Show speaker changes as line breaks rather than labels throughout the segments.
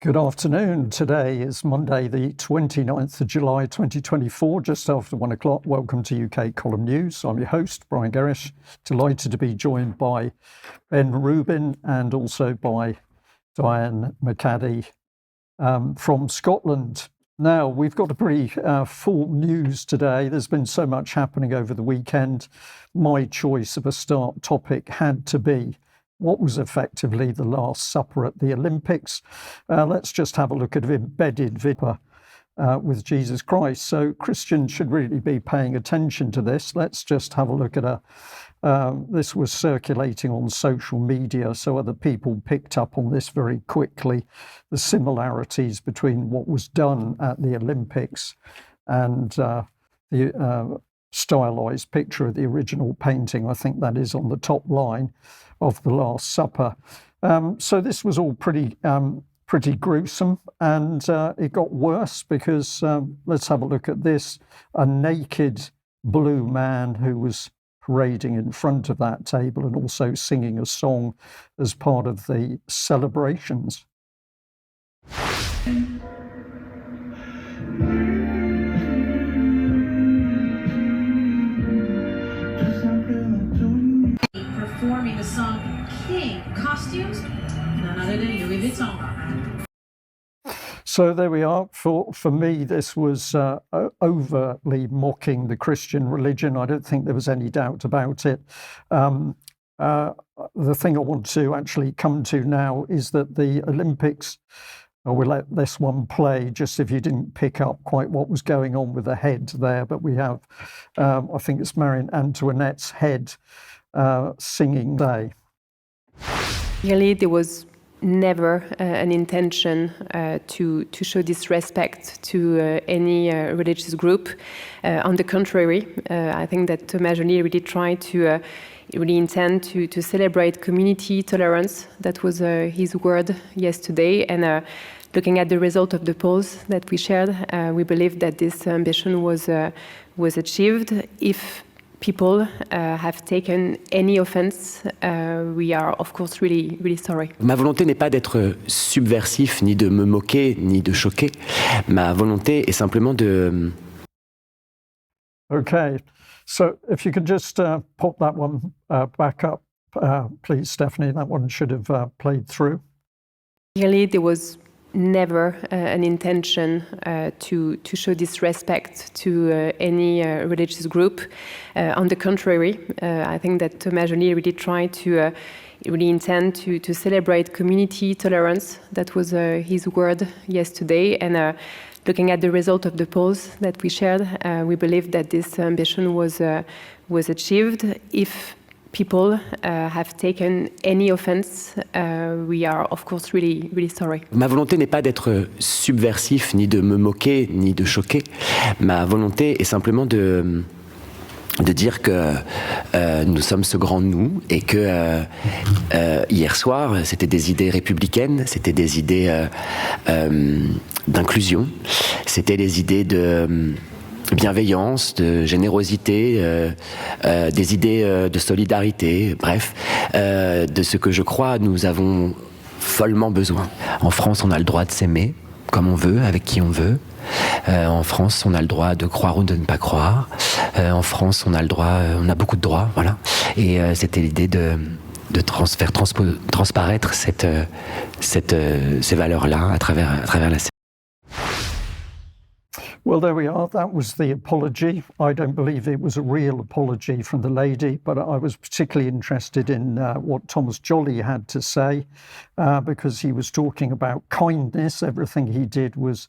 Good afternoon. Today is Monday, the 29th of July, 2024, just after 1 o'clock. Welcome to UK Column News. I'm your host, Brian Gerrish. Delighted to be joined by Ben Rubin and also by Diane McCaddy from Scotland. Now, we've got a pretty full news today. There's been so much happening over the weekend. My choice of a start topic had to be what was effectively the Last Supper at the Olympics. Let's just have a look at embedded video with Jesus Christ. So Christians should really be paying attention to this. Let's just have a look at this was circulating on social media, so other people picked up on this very quickly, the similarities between what was done at the Olympics and the stylized picture of the original painting. I think that is on the top line of the Last Supper. So this was all pretty gruesome, and it got worse because let's have a look at this. A naked blue man who was parading in front of that table and also singing a song as part of the celebrations.
Performing the song King, costumes, none other than Louis Vuitton.
So there we are. For me, this was overtly mocking the Christian religion. I don't think there was any doubt about it. The thing I want to actually come to now is that the Olympics, we'll let this one play just if you didn't pick up quite what was going on with the head there. But we have, I think it's Marie Antoinette's head singing day.
Really, there was never an intention to show disrespect to any religious group. On the contrary, I think that Thomas Joly really tried to really intend to celebrate community tolerance. That was his word yesterday. And looking at the result of the polls that we shared, we believe that this ambition was achieved. If people have taken any offense, we are of course really sorry.
Ma volonté n'est pas d'être subversif, ni de me moquer, ni de choquer. Ma volonté est simplement de...
Okay, so if you could just pop that one back up, please, Stephanie. That one should have played through.
Really, there was never an intention to show disrespect to any religious group. On the contrary, I think that Thomas Joly really tried to really intend to celebrate community tolerance. That was his word yesterday. And looking at the result of the polls that we shared, we believe that this ambition was achieved. If people have taken any offense, we are of course really sorry.
Ma volonté n'est pas d'être subversif, ni de me moquer, ni de choquer. Ma volonté est simplement de dire que nous sommes ce grand nous et que hier soir, c'était des idées républicaines, c'était des idées d'inclusion, c'était des idées de bienveillance, de générosité, des idées de solidarité, bref, de ce que je crois nous avons follement besoin. En France, on a le droit de s'aimer comme on veut, avec qui on veut. En France, on a le droit de croire ou de ne pas croire. En France, on a le droit, on a beaucoup de droits, voilà. Et c'était l'idée de faire transparaître ces valeurs-là à travers la scène.
Well, there we are. That was the apology. I don't believe it was a real apology from the lady, but I was particularly interested in what Thomas Joly had to say because he was talking about kindness. Everything he did was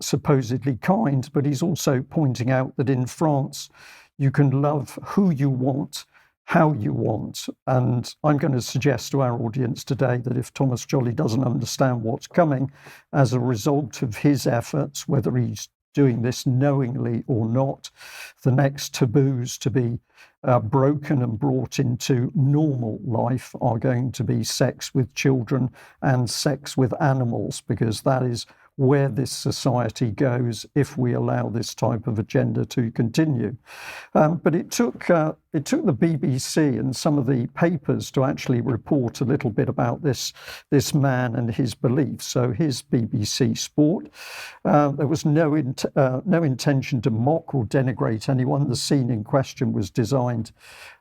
supposedly kind, but he's also pointing out that in France, you can love who you want, how you want. And I'm going to suggest to our audience today that if Thomas Joly doesn't understand what's coming as a result of his efforts, whether he's doing this knowingly or not, the next taboos to be broken and brought into normal life are going to be sex with children and sex with animals, because that is where this society goes if we allow this type of agenda to continue. But it took it took the BBC and some of the papers to actually report a little bit about this man and his beliefs. So here's BBC Sport. There was no intention to mock or denigrate anyone. The scene in question was designed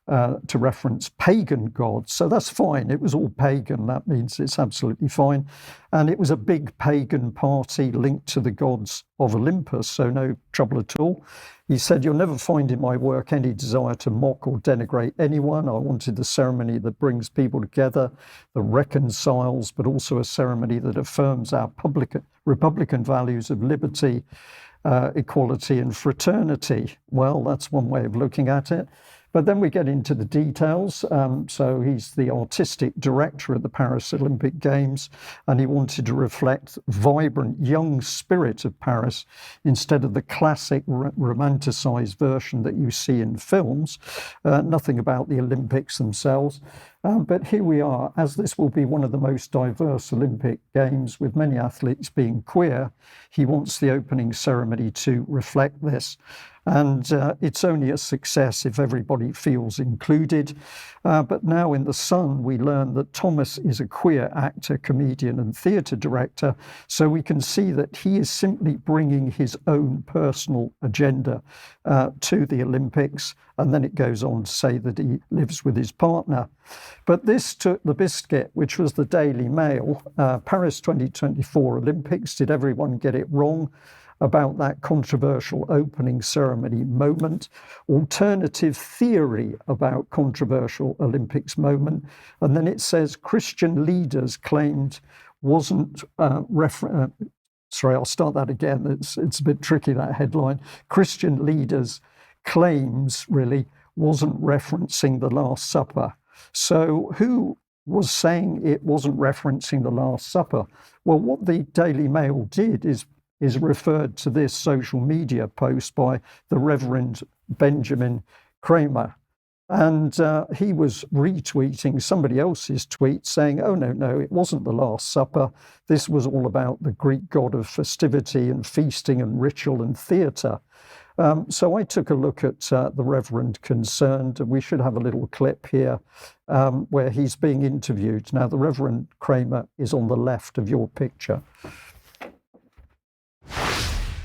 to reference pagan gods. So that's fine. It was all pagan. That means it's absolutely fine. And it was a big pagan party linked to the gods of Olympus, so no trouble at all. He said, "You'll never find in my work any desire to mock or denigrate anyone. I wanted the ceremony that brings people together, that reconciles, but also a ceremony that affirms our Republican values of liberty, equality and fraternity." Well, that's one way of looking at it. But then we get into the details. So he's the artistic director of the Paris Olympic Games, and he wanted to reflect vibrant young spirit of Paris instead of the classic romanticized version that you see in films. Nothing about the Olympics themselves. But here we are, as this will be one of the most diverse Olympic Games with many athletes being queer, he wants the opening ceremony to reflect this. And it's only a success if everybody feels included. But now in The Sun, we learn that Thomas is a queer actor, comedian and theatre director. So we can see that he is simply bringing his own personal agenda to the Olympics. And then it goes on to say that he lives with his partner. But this took the biscuit, which was the Daily Mail. Paris 2024 Olympics, did everyone get it wrong about that controversial opening ceremony moment? Alternative theory about controversial Olympics moment. And then it says Christian leaders claimed wasn't sorry, I'll start that again. It's a bit tricky, that headline. Christian leaders claims really wasn't referencing the Last Supper. So who was saying it wasn't referencing the Last Supper? Well, what the Daily Mail did is referred to this social media post by the Reverend Benjamin Kramer. And he was retweeting somebody else's tweet saying, oh, no, it wasn't the Last Supper. This was all about the Greek god of festivity and feasting and ritual and theatre. So I took a look at the Reverend concerned, and we should have a little clip here where he's being interviewed. Now, the Reverend Kramer is on the left of your picture.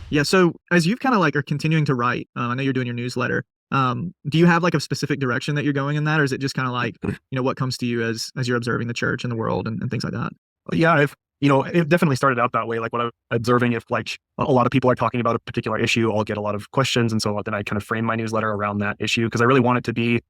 Yeah, so as you've kind of like are continuing to write, I know you're doing your newsletter. Do you have like a specific direction that you're going in that, or is it just kind of like, what comes to you as you're observing the church and the world and things like that?
Yeah, it definitely started out that way. Like what I'm observing, if like a lot of people are talking about a particular issue, I'll get a lot of questions. And so then I kind of frame my newsletter around that issue because I really want it to be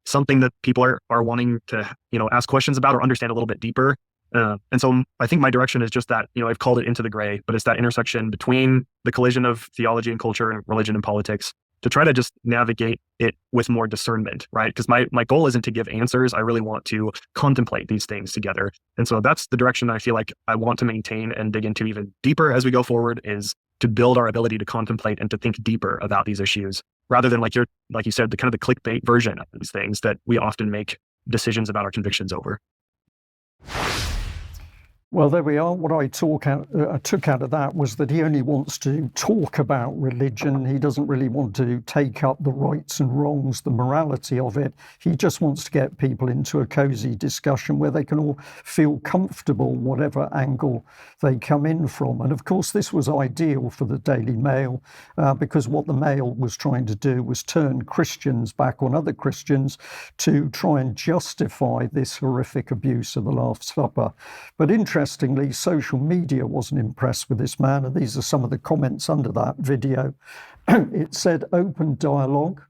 something that people are wanting to, ask questions about or understand a little bit deeper. And so I think my direction is just that, I've called it Into the Gray, but it's that intersection between the collision of theology and culture and religion and politics to try to just navigate it with more discernment, right? Because my goal isn't to give answers. I really want to contemplate these things together. And so that's the direction I feel like I want to maintain and dig into even deeper as we go forward, is to build our ability to contemplate and to think deeper about these issues, rather than like you said, the kind of the clickbait version of these things that we often make decisions about our convictions over.
Well, there we are. What I took out of that was that he only wants to talk about religion. He doesn't really want to take up the rights and wrongs, the morality of it. He just wants to get people into a cozy discussion where they can all feel comfortable, whatever angle they come in from. And of course, this was ideal for the Daily Mail because what the Mail was trying to do was turn Christians back on other Christians to try and justify this horrific abuse of the Last Supper. But interestingly, social media wasn't impressed with this man, and these are some of the comments under that video. It said, open dialogue.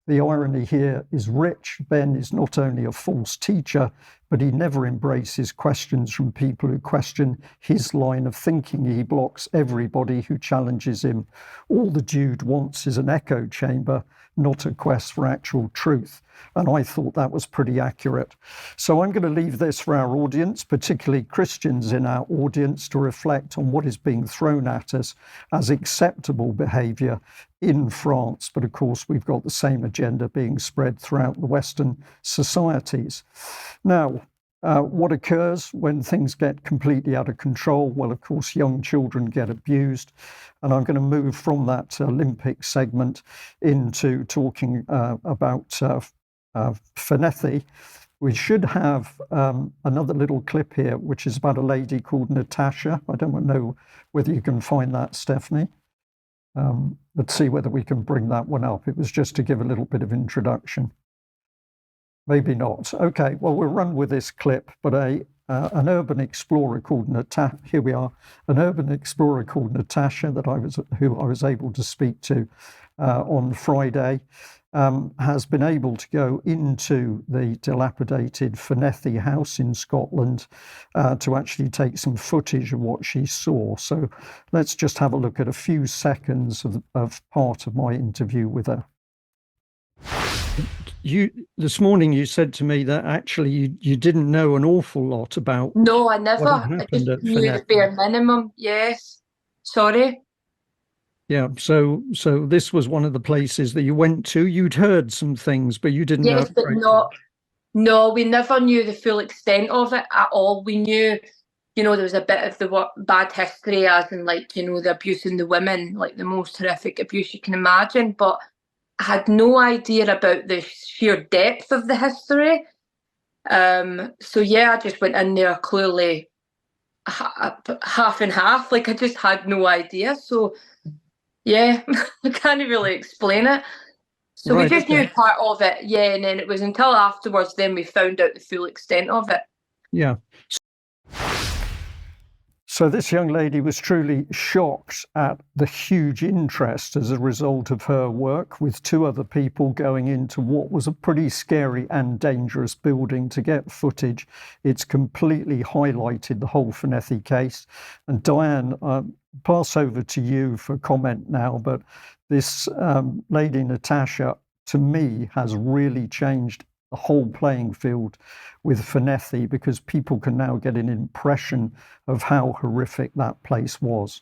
The irony here is rich. Ben is not only a false teacher, but he never embraces questions from people who question his line of thinking. He blocks everybody who challenges him. All the Jude wants is an echo chamber, not a quest for actual truth. And I thought that was pretty accurate. So I'm going to leave this for our audience, particularly Christians in our audience, to reflect on what is being thrown at us as acceptable behaviour in France. But of course, we've got the same agenda being spread throughout the Western societies. Now, what occurs when things get completely out of control? Well, of course, young children get abused. And I'm going to move from that Olympic segment into talking about Fenethy. We should have another little clip here, which is about a lady called Natasha. I don't know whether you can find that, Stephanie. Let's see whether we can bring that one up. It was just to give a little bit of introduction. Maybe not. Okay, well, we'll run with this clip, but an urban explorer called Natasha, here we are, an urban explorer called Natasha who I was able to speak to on Friday, has been able to go into the dilapidated Fenethy house in Scotland to actually take some footage of what she saw. So let's just have a look at a few seconds of part of my interview with her. This morning you said to me that actually you didn't know an awful lot about.
No, I never.
what had
I
happened
just
at
knew the
Fenethy.
bare minimum. Yes. Sorry.
Yeah, so this was one of the places that you went to. You'd heard some things, but you didn't know.
Yes, but no, we never knew the full extent of it at all. We knew, there was a bit of the bad history, as in, the abuse in the women, like the most horrific abuse you can imagine. But I had no idea about the sheer depth of the history. So yeah, I just went in there clearly half and half. I just had no idea. So yeah, I can't really explain it. So
Right,
we just
okay.
knew part of it, yeah, and then it was until afterwards then we found out the full extent of it.
Yeah. So this young lady was truly shocked at the huge interest as a result of her work, with two other people going into what was a pretty scary and dangerous building to get footage. It's completely highlighted the whole Fenethy case. And Diane, pass over to you for comment now, but this lady Natasha, to me, has really changed the whole playing field with Fenethy, because people can now get an impression of how horrific that place was.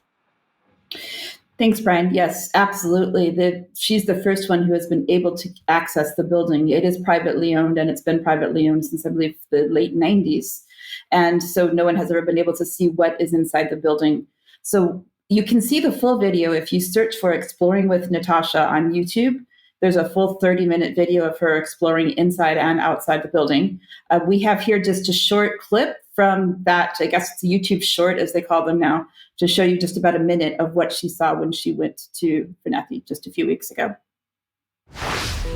Thanks, Brian. Yes, absolutely. She's the first one who has been able to access the building. It is privately owned, and it's been privately owned since, I believe, the late 90s. And so no one has ever been able to see what is inside the building. So you can see the full video if you search for Exploring with Natasha on YouTube. There's a full 30-minute video of her exploring inside and outside the building. We have here just a short clip from that, I guess it's a YouTube short, as they call them now, to show you just about a minute of what she saw when she went to Fenethy just a few weeks ago.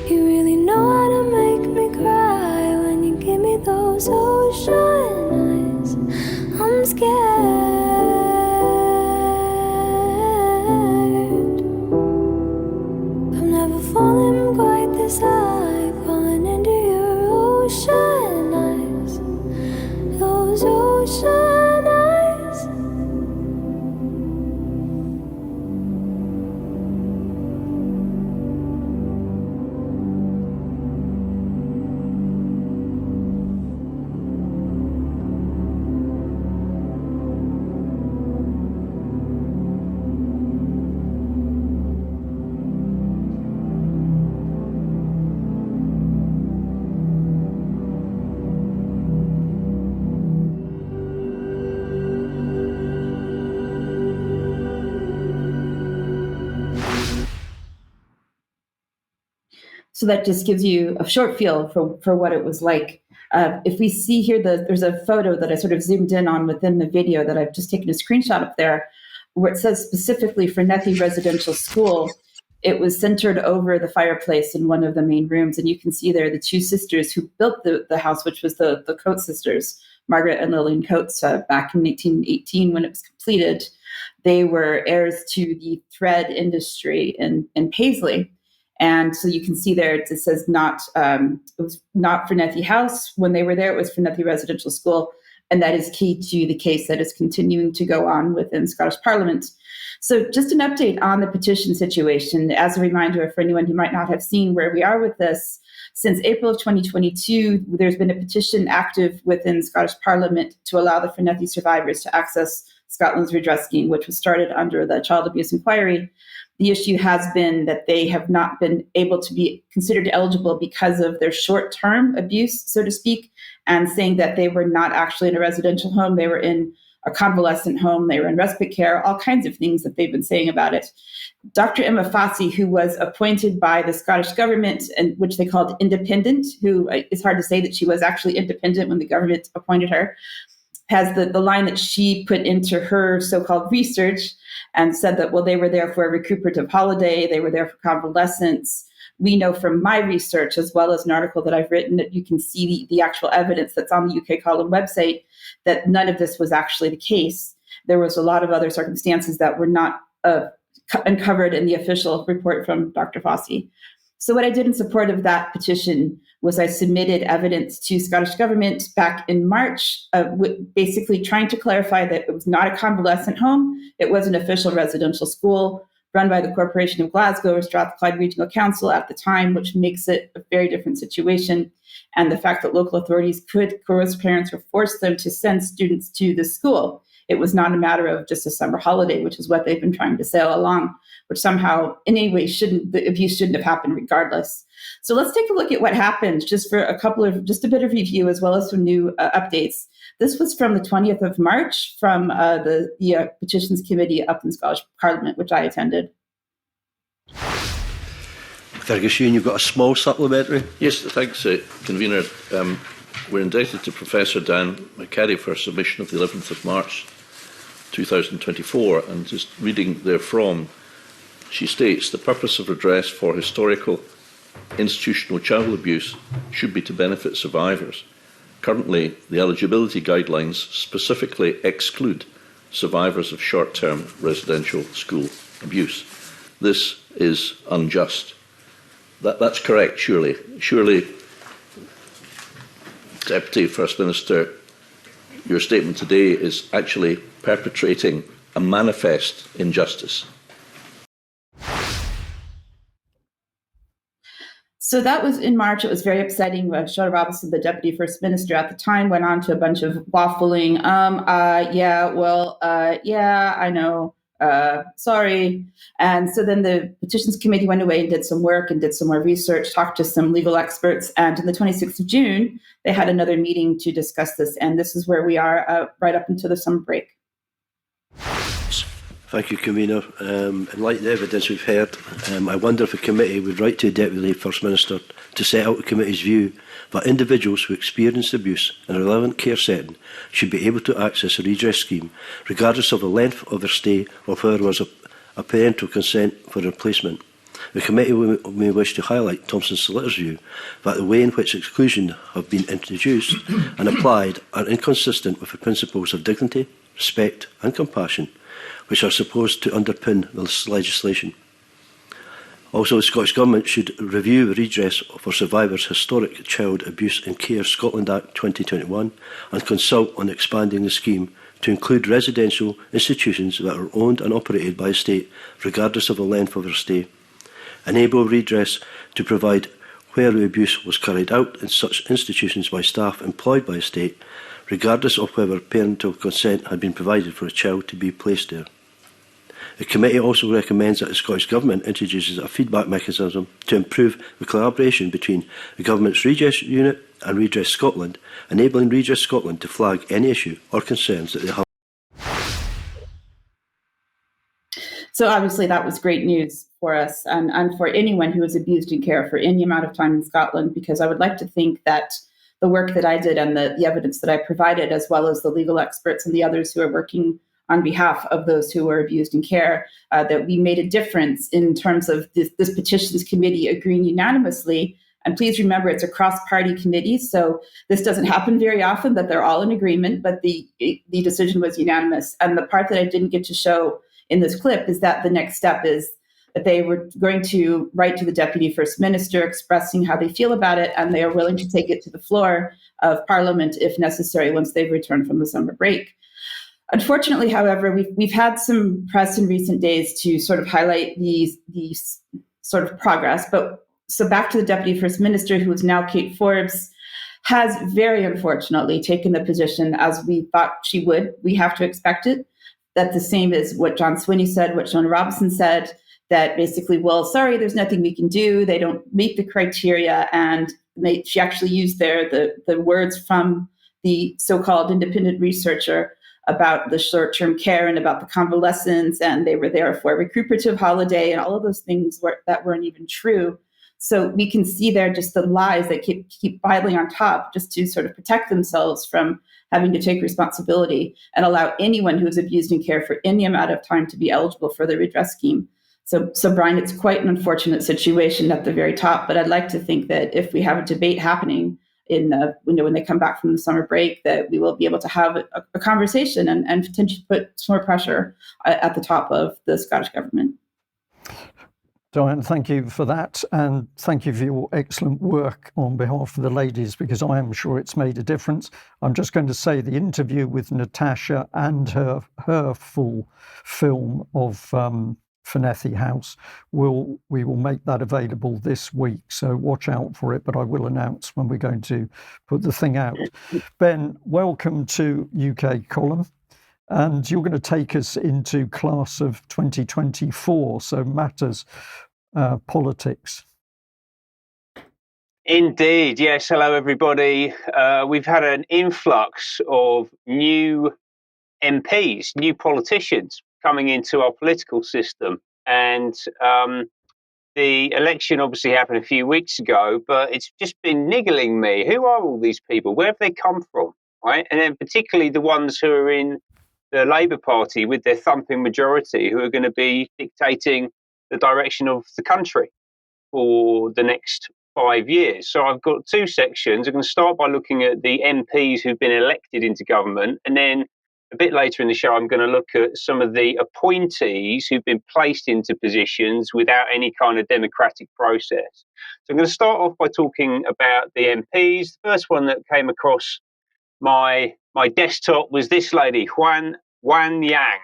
You really know how to make me cry when you give me those ocean eyes. I'm scared. Falling quite this high, falling into your ocean eyes, those ocean eyes.
So that just gives you a short feel for what it was like. If we see here, there's a photo that I sort of zoomed in on within the video that I've just taken a screenshot of there, where it says specifically Fenethy Residential School. It was centered over the fireplace in one of the main rooms. And you can see there the two sisters who built the house, which was the Coates sisters, Margaret and Lillian Coates, back in 1818 when it was completed. They were heirs to the thread industry in Paisley. And so you can see there, it says it was not Fenethy House. When they were there, it was Fenethy Residential School. And that is key to the case that is continuing to go on within Scottish Parliament. So just an update on the petition situation. As a reminder for anyone who might not have seen where we are with this, since April of 2022, there's been a petition active within Scottish Parliament to allow the Fenethy survivors to access Scotland's redress scheme, which was started under the Child Abuse Inquiry. The issue has been that they have not been able to be considered eligible because of their short-term abuse, so to speak, and saying that they were not actually in a residential home. They were in a convalescent home, they were in respite care, all kinds of things that they've been saying about it. Dr. Emma Fossey, who was appointed by the Scottish government, and which they called independent, who it's hard to say that she was actually independent when the government appointed her, has the line that she put into her so-called research and said that, well, they were there for a recuperative holiday, they were there for convalescence. We know from my research, as well as an article that I've written, that you can see the actual evidence that's on the UK Column website, that none of this was actually the case. There was a lot of other circumstances that were not uncovered in the official report from Dr. Fossey. So what I did in support of that petition was I submitted evidence to Scottish government back in March, basically trying to clarify that it was not a convalescent home. It was an official residential school run by the Corporation of Glasgow or Strathclyde Regional Council at the time, which makes it a very different situation. And the fact that local authorities could coerce parents or force them to send students to the school. It was not a matter of just a summer holiday, which is what they've been trying to say all along, which somehow, in any way, the abuse shouldn't have happened regardless. So let's take a look at what happened, just for just a bit of review, as well as some new updates. This was from the 20th of March from the Petitions Committee up in the Scottish Parliament, which I attended.
Fergus, you've got a small supplementary.
Yes, thanks, Convener. We're indebted to Professor Dan McCarry for a submission of the 11th of March 2024, and just reading therefrom, she states, the purpose of redress for historical institutional child abuse should be to benefit survivors. Currently, the eligibility guidelines specifically exclude survivors of short-term residential school abuse. This is unjust. That's correct, surely. Surely, Deputy First Minister, your statement today is actually perpetrating a manifest injustice.
So that was in March. It was very upsetting. Shona Robinson, the Deputy First Minister at the time, went on to a bunch of waffling. Yeah, I know. Sorry. And so then the Petitions Committee went away and did some work and did some more research, talked to some legal experts. And on the 26th of June, they had another meeting to discuss this. And this is where we are right up until the summer break.
Thank you, Convener. In light of the evidence we've heard, I wonder if the committee would write to the Deputy First Minister to set out the committee's view that individuals who experience abuse in a relevant care setting should be able to access a redress scheme, regardless of the length of their stay or whether there was a parental consent for replacement. The committee may wish to highlight Thomson Solicitor's view that the way in which exclusion have been introduced and applied are inconsistent with the principles of dignity, respect and compassion, which are supposed to underpin this legislation. Also, the Scottish Government should review the Redress for Survivors Historic Child Abuse in Care Scotland Act 2021 and consult on expanding the scheme to include residential institutions that are owned and operated by the state, regardless of the length of their stay. Enable redress to provide where the abuse was carried out in such institutions by staff employed by the state, regardless of whether parental consent had been provided for a child to be placed there. The committee also recommends that the Scottish Government introduces a feedback mechanism to improve the collaboration between the Government's Redress Unit and Redress Scotland, enabling Redress Scotland to flag any issue or concerns that they have.
So obviously that was great news for us and for anyone who was abused in care for any amount of time in Scotland, because I would like to think that the work that I did and the evidence that I provided, as well as the legal experts and the others who are working on behalf of those who were abused in care, that we made a difference in terms of this Petitions Committee agreeing unanimously. And please remember, it's a cross-party committee, so this doesn't happen very often that they're all in agreement, but the decision was unanimous. And the part that I didn't get to show in this clip is that the next step is that they were going to write to the Deputy First Minister expressing how they feel about it, and they are willing to take it to the floor of Parliament if necessary once they've returned from the summer break. Unfortunately, however, we've had some press in recent days to sort of highlight these sort of progress. But so back to the Deputy First Minister, who is now Kate Forbes, has very unfortunately taken the position, as we thought she would. We have to expect it. That the same as what John Swinney said, what Shona Robinson said, that basically, well, sorry, there's nothing we can do. They don't meet the criteria. And she actually used the words from the so-called independent researcher about the short-term care and about the convalescence, and they were there for a recuperative holiday, and all of those things that weren't even true. So we can see there just the lies that keep piling on top just to sort of protect themselves from having to take responsibility and allow anyone who's abused in care for any amount of time to be eligible for the redress scheme. So Brian, it's quite an unfortunate situation at the very top, but I'd like to think that if we have a debate happening when they come back from the summer break, that we will be able to have a conversation and potentially put some more pressure at the top of the Scottish government.
Diane, thank you for that, and thank you for your excellent work on behalf of the ladies, because I am sure it's made a difference. I'm just going to say the interview with Natasha and her full film of Fenethy House, we will make that available this week, so watch out for it, but I will announce when we're going to put the thing out. Ben, welcome to UK Column. And you're going to take us into class of 2024, so matters politics.
Indeed, yes. Hello, everybody. We've had an influx of new MPs, new politicians coming into our political system. And the election obviously happened a few weeks ago, but it's just been niggling me. Who are all these people? Where have they come from? Right? And then particularly the ones who are in the Labour Party with their thumping majority, who are going to be dictating the direction of the country for the next 5 years. So I've got two sections. I'm going to start by looking at the MPs who've been elected into government, and then a bit later in the show, I'm going to look at some of the appointees who've been placed into positions without any kind of democratic process. So I'm going to start off by talking about the MPs. The first one that came across my desktop was this lady, Huan Yang,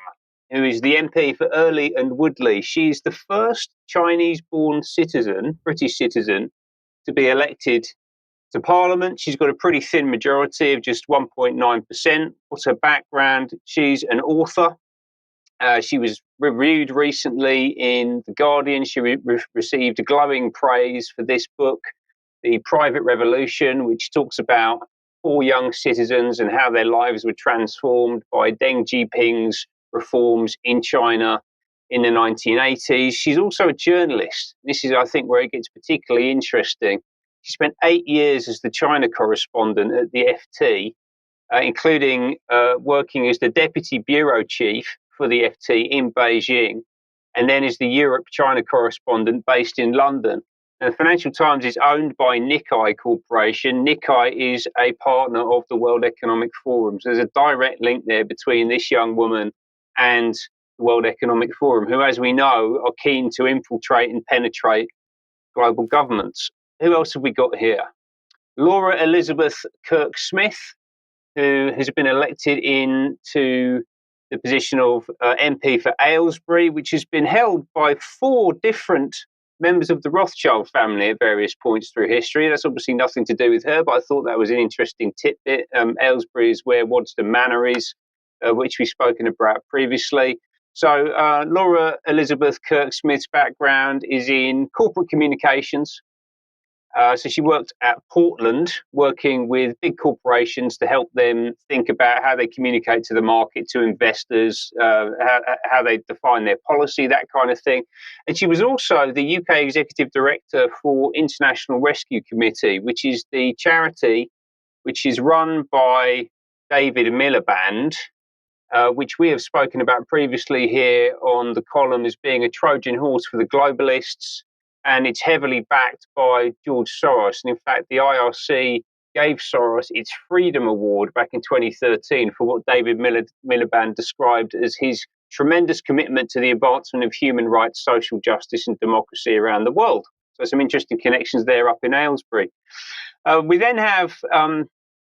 who is the MP for Early and Woodley. She's the first Chinese-born citizen, British citizen, to be elected to Parliament. She's got a pretty thin majority of just 1.9%. What's her background? She's an author. She was reviewed recently in The Guardian. She received glowing praise for this book, The Private Revolution, which talks about 4 young citizens and how their lives were transformed by Deng Xiaoping's reforms in China in the 1980s. She's also a journalist. This is, I think, where it gets particularly interesting. She spent 8 years as the China correspondent at the FT, including working as the deputy bureau chief for the FT in Beijing, and then as the Europe-China correspondent based in London. Now, the Financial Times is owned by Nikkei Corporation. Nikkei is a partner of the World Economic Forum. So there's a direct link there between this young woman and the World Economic Forum, who, as we know, are keen to infiltrate and penetrate global governments. Who else have we got here? Laura Elizabeth Kirk-Smith, who has been elected into the position of MP for Aylesbury, which has been held by 4 different members of the Rothschild family at various points through history. That's obviously nothing to do with her, but I thought that was an interesting tidbit. Aylesbury is where Waddesdon Manor is, which we've spoken about previously. So Laura Elizabeth Kirk-Smith's background is in corporate communications. So she worked at Portland, working with big corporations to help them think about how they communicate to the market, to investors, how they define their policy, that kind of thing. And she was also the UK Executive Director for International Rescue Committee, which is the charity which is run by David Miliband, which we have spoken about previously here on the column as being a Trojan horse for the globalists. And it's heavily backed by George Soros. And in fact, the IRC gave Soros its Freedom Award back in 2013 for what David Miliband described as his tremendous commitment to the advancement of human rights, social justice, and democracy around the world. So some interesting connections there up in Aylesbury. We then have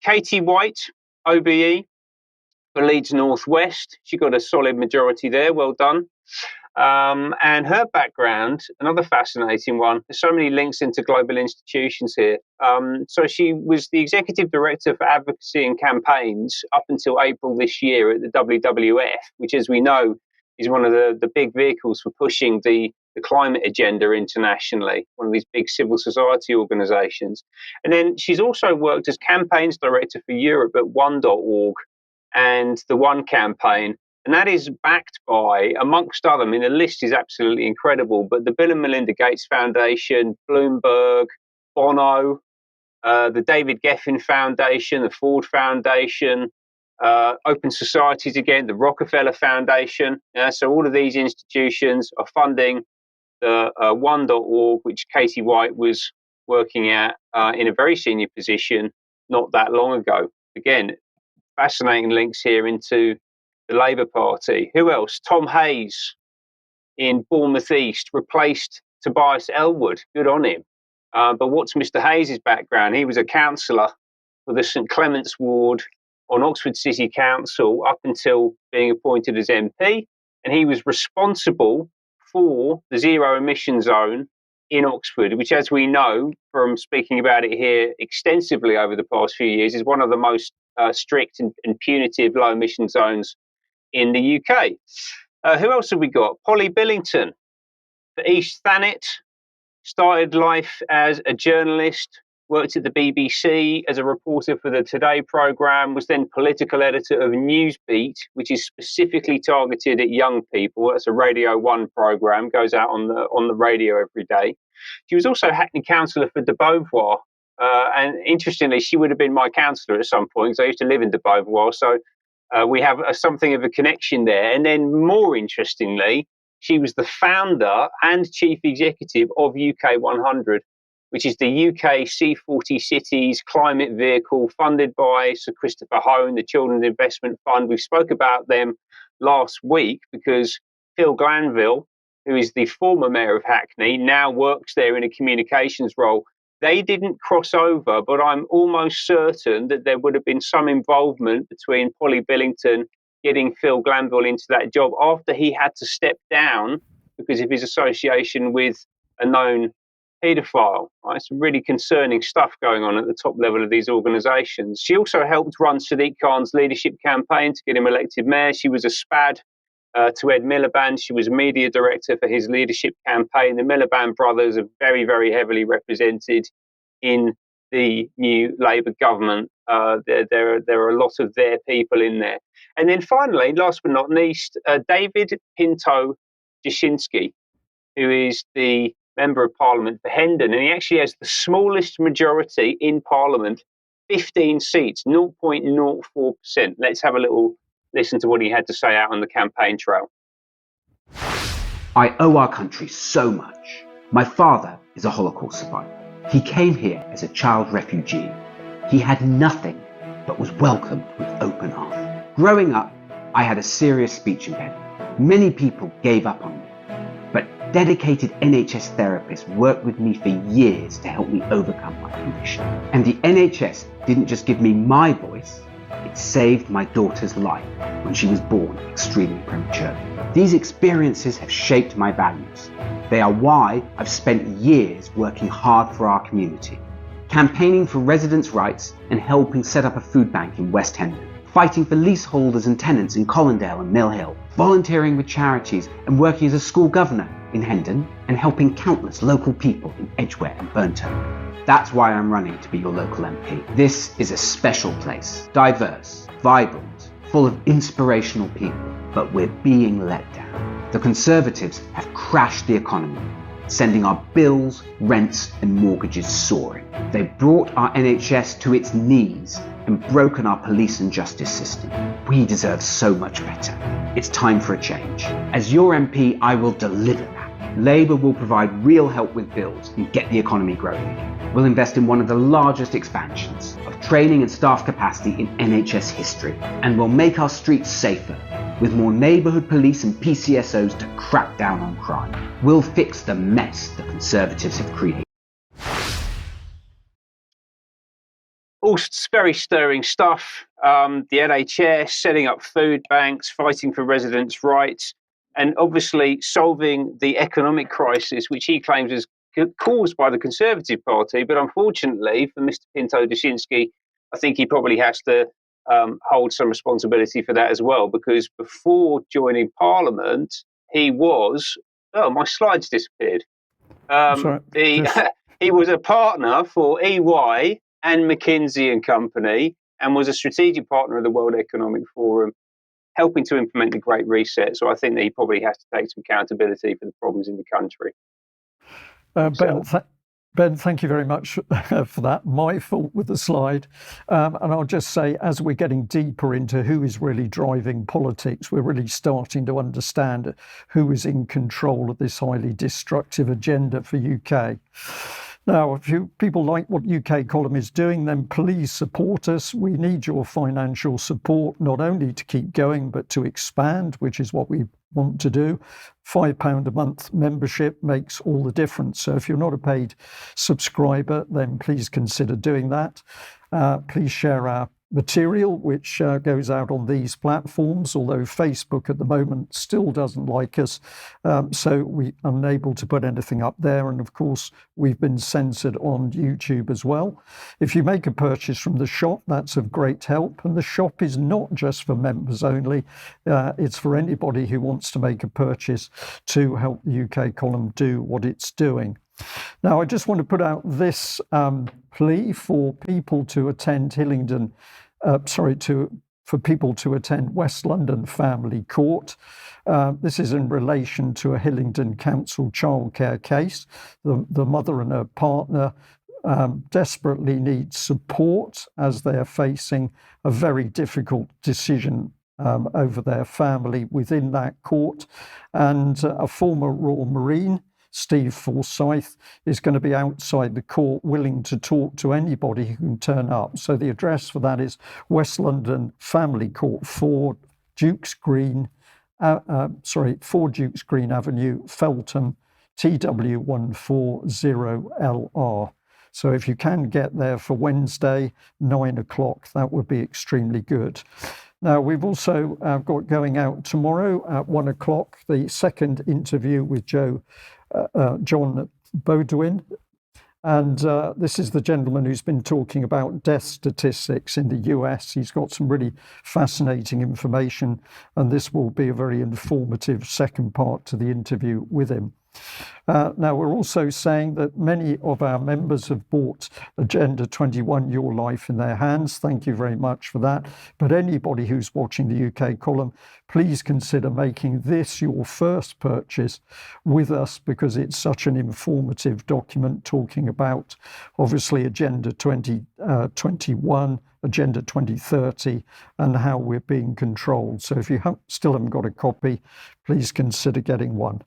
Katie White, OBE, for Leeds North West. She got a solid majority there. Well done. And her background, another fascinating one. There's so many links into global institutions here. So she was the executive director for advocacy and campaigns up until April this year at the WWF, which, as we know, is one of the big vehicles for pushing the climate agenda internationally, one of these big civil society organizations. And then she's also worked as campaigns director for Europe at One.org, and the One campaign. And that is backed by, amongst other, I mean, the list is absolutely incredible, but the Bill and Melinda Gates Foundation, Bloomberg, Bono, the David Geffen Foundation, the Ford Foundation, Open Societies again, the Rockefeller Foundation. So all of these institutions are funding the One.org, which Katie White was working at in a very senior position not that long ago. Again, fascinating links here into the Labour Party. Who else? Tom Hayes in Bournemouth East replaced Tobias Elwood. Good on him. But what's Mr. Hayes' background? He was a councillor for the St Clement's ward on Oxford City Council up until being appointed as MP, and he was responsible for the zero emission zone in Oxford, which, as we know from speaking about it here extensively over the past few years, is one of the most strict and punitive low emission zones in the UK. Who else have we got? Polly Billington for East Thanet, started life as a journalist, worked at the BBC as a reporter for the Today programme, was then political editor of Newsbeat, which is specifically targeted at young people. That's a Radio 1 programme, goes out on the radio every day. She was also Hackney councillor for de Beauvoir. And interestingly, she would have been my councillor at some point, because I used to live in de Beauvoir. So we have something of a connection there. And then more interestingly, she was the founder and chief executive of UK 100, which is the UK C40 Cities climate vehicle funded by Sir Christopher Hone, the Children's Investment Fund. We spoke about them last week because Phil Glanville, who is the former mayor of Hackney, now works there in a communications role. They didn't cross over, but I'm almost certain that there would have been some involvement between Polly Billington getting Phil Glanville into that job after he had to step down because of his association with a known paedophile. Right? Some really concerning stuff going on at the top level of these organisations. She also helped run Sadiq Khan's leadership campaign to get him elected mayor. She was a SPAD to Ed Miliband. She was media director for his leadership campaign. The Miliband brothers are very, very heavily represented in the new Labour government. There are a lot of their people in there. And then finally, last but not least, David Pinto Jasinski, who is the Member of Parliament for Hendon. And he actually has the smallest majority in Parliament, 15 seats, 0.04%. Let's have a little listen to what he had to say out on the campaign trail.
I owe our country so much. My father is a Holocaust survivor. He came here as a child refugee. He had nothing but was welcomed with open arms. Growing up, I had a serious speech impediment. Many people gave up on me, but dedicated NHS therapists worked with me for years to help me overcome my condition. And the NHS didn't just give me my voice, it saved my daughter's life when she was born extremely prematurely. These experiences have shaped my values. They are why I've spent years working hard for our community, campaigning for residents' rights and helping set up a food bank in West Hendon, fighting for leaseholders and tenants in Colindale and Mill Hill, volunteering with charities and working as a school governor in Hendon, and helping countless local people in Edgware and Burntown. That's why I'm running to be your local MP. This is a special place, diverse, vibrant, full of inspirational people, but we're being let down. The Conservatives have crashed the economy, sending our bills, rents and mortgages soaring. They've brought our NHS to its knees and broken our police and justice system. We deserve so much better. It's time for a change. As your MP, I will deliver that. Labour will provide real help with bills and get the economy growing again. We'll invest in one of the largest expansions of training and staff capacity in NHS history, and we'll make our streets safer with more neighbourhood police and PCSOs to crack down on crime. We'll fix the mess the Conservatives have created.
All very stirring stuff. The NHS, setting up food banks, fighting for residents' rights, and obviously solving the economic crisis, which he claims is caused by the Conservative Party. But unfortunately for Mr. Pinto Jasinski, I think he probably has to hold some responsibility for that as well, because before joining Parliament, he was... Oh, my slides disappeared. He was a partner for EY and McKinsey and Company. and was a strategic partner of the World Economic Forum, helping to implement the Great Reset. So I think that he probably has to take some accountability for the problems in the country.
Ben, thank you very much for that. My fault with the slide. And I'll just say, as we're getting deeper into who is really driving politics, we're really starting to understand who is in control of this highly destructive agenda for UK. Now, if people like what UK Column is doing, then please support us. We need your financial support, not only to keep going, but to expand, which is what we want to do. £5 a month membership makes all the difference. So if you're not a paid subscriber, then please consider doing that. Please share our material, which goes out on these platforms, although Facebook at the moment still doesn't like us, so we are unable to put anything up there. And of course, we've been censored on YouTube as well. If you make a purchase from the shop, that's of great help. And the shop is not just for members only, it's for anybody who wants to make a purchase to help the UK Column do what it's doing. Now, I just want to put out this plea for people to attend for people to attend West London Family Court. This is in relation to a Hillingdon Council childcare case. The mother and her partner desperately need support as they're facing a very difficult decision over their family within that court. And a former Royal Marine, Steve Forsyth, is going to be outside the court willing to talk to anybody who can turn up. So the address for that is West London Family Court, 4 Dukes Green Avenue, Feltham, TW140LR. So if you can get there for Wednesday, 9 o'clock, that would be extremely good. Now, we've also got going out tomorrow at 1 o'clock, the second interview with John Beaudoin. And this is the gentleman who's been talking about death statistics in the US. He's got some really fascinating information, and this will be a very informative second part to the interview with him. Now, we're also saying that many of our members have bought Agenda 21 Your Life in their hands. Thank you very much for that. But anybody who's watching the UK Column, please consider making this your first purchase with us, because it's such an informative document talking about, obviously, Agenda 2021, Agenda 2030, and how we're being controlled. So if you still haven't got a copy, please consider getting one.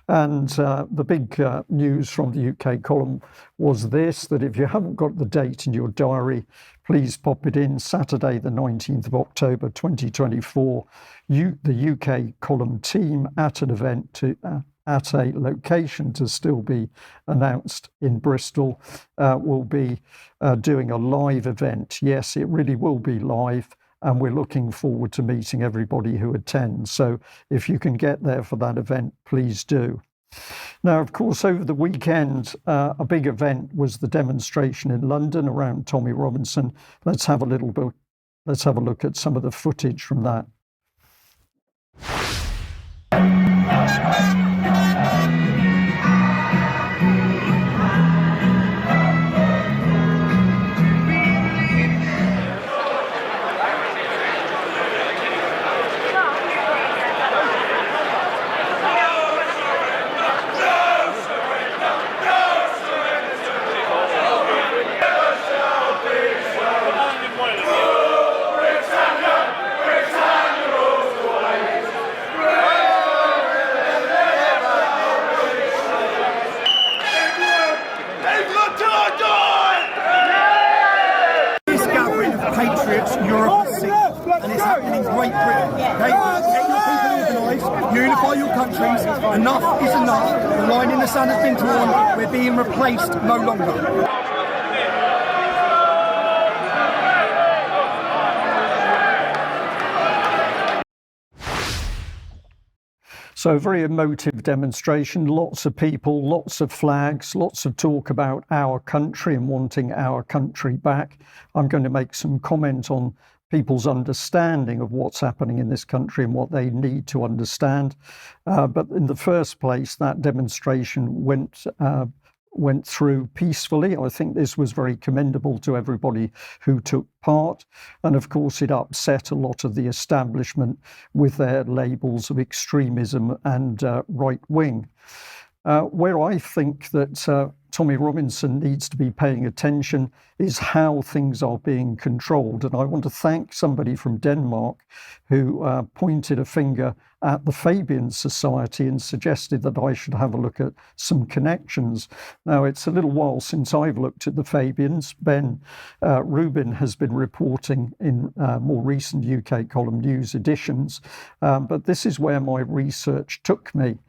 And the big news from the UK Column was this, that if you haven't got the date in your diary, please pop it in. Saturday, the 19th of October, 2024, the UK Column team at an event at a location to still be announced in Bristol will be doing a live event. Yes, it really will be live. And we're looking forward to meeting everybody who attends. So if you can get there for that event, please do. Now, of course, over the weekend, a big event was the demonstration in London around Tommy Robinson. Let's have a look at some of the footage from that.
Patriots, Europe is sick, and it's happening in Great Britain. Okay? Get your people organised, unify your countries. Enough is enough. The line in the sand has been drawn. We're being replaced no longer.
So, very emotive demonstration, lots of people, lots of flags, lots of talk about our country and wanting our country back. I'm going to make some comment on people's understanding of what's happening in this country and what they need to understand. But in the first place, that demonstration went went through peacefully. I think this was very commendable to everybody who took part. And of course, it upset a lot of the establishment with their labels of extremism and right wing. Where I think that Tommy Robinson needs to be paying attention is how things are being controlled. And I want to thank somebody from Denmark who pointed a finger at the Fabian Society and suggested that I should have a look at some connections. Now, it's a little while since I've looked at the Fabians. Ben Rubin has been reporting in more recent UK Column News editions, but this is where my research took me.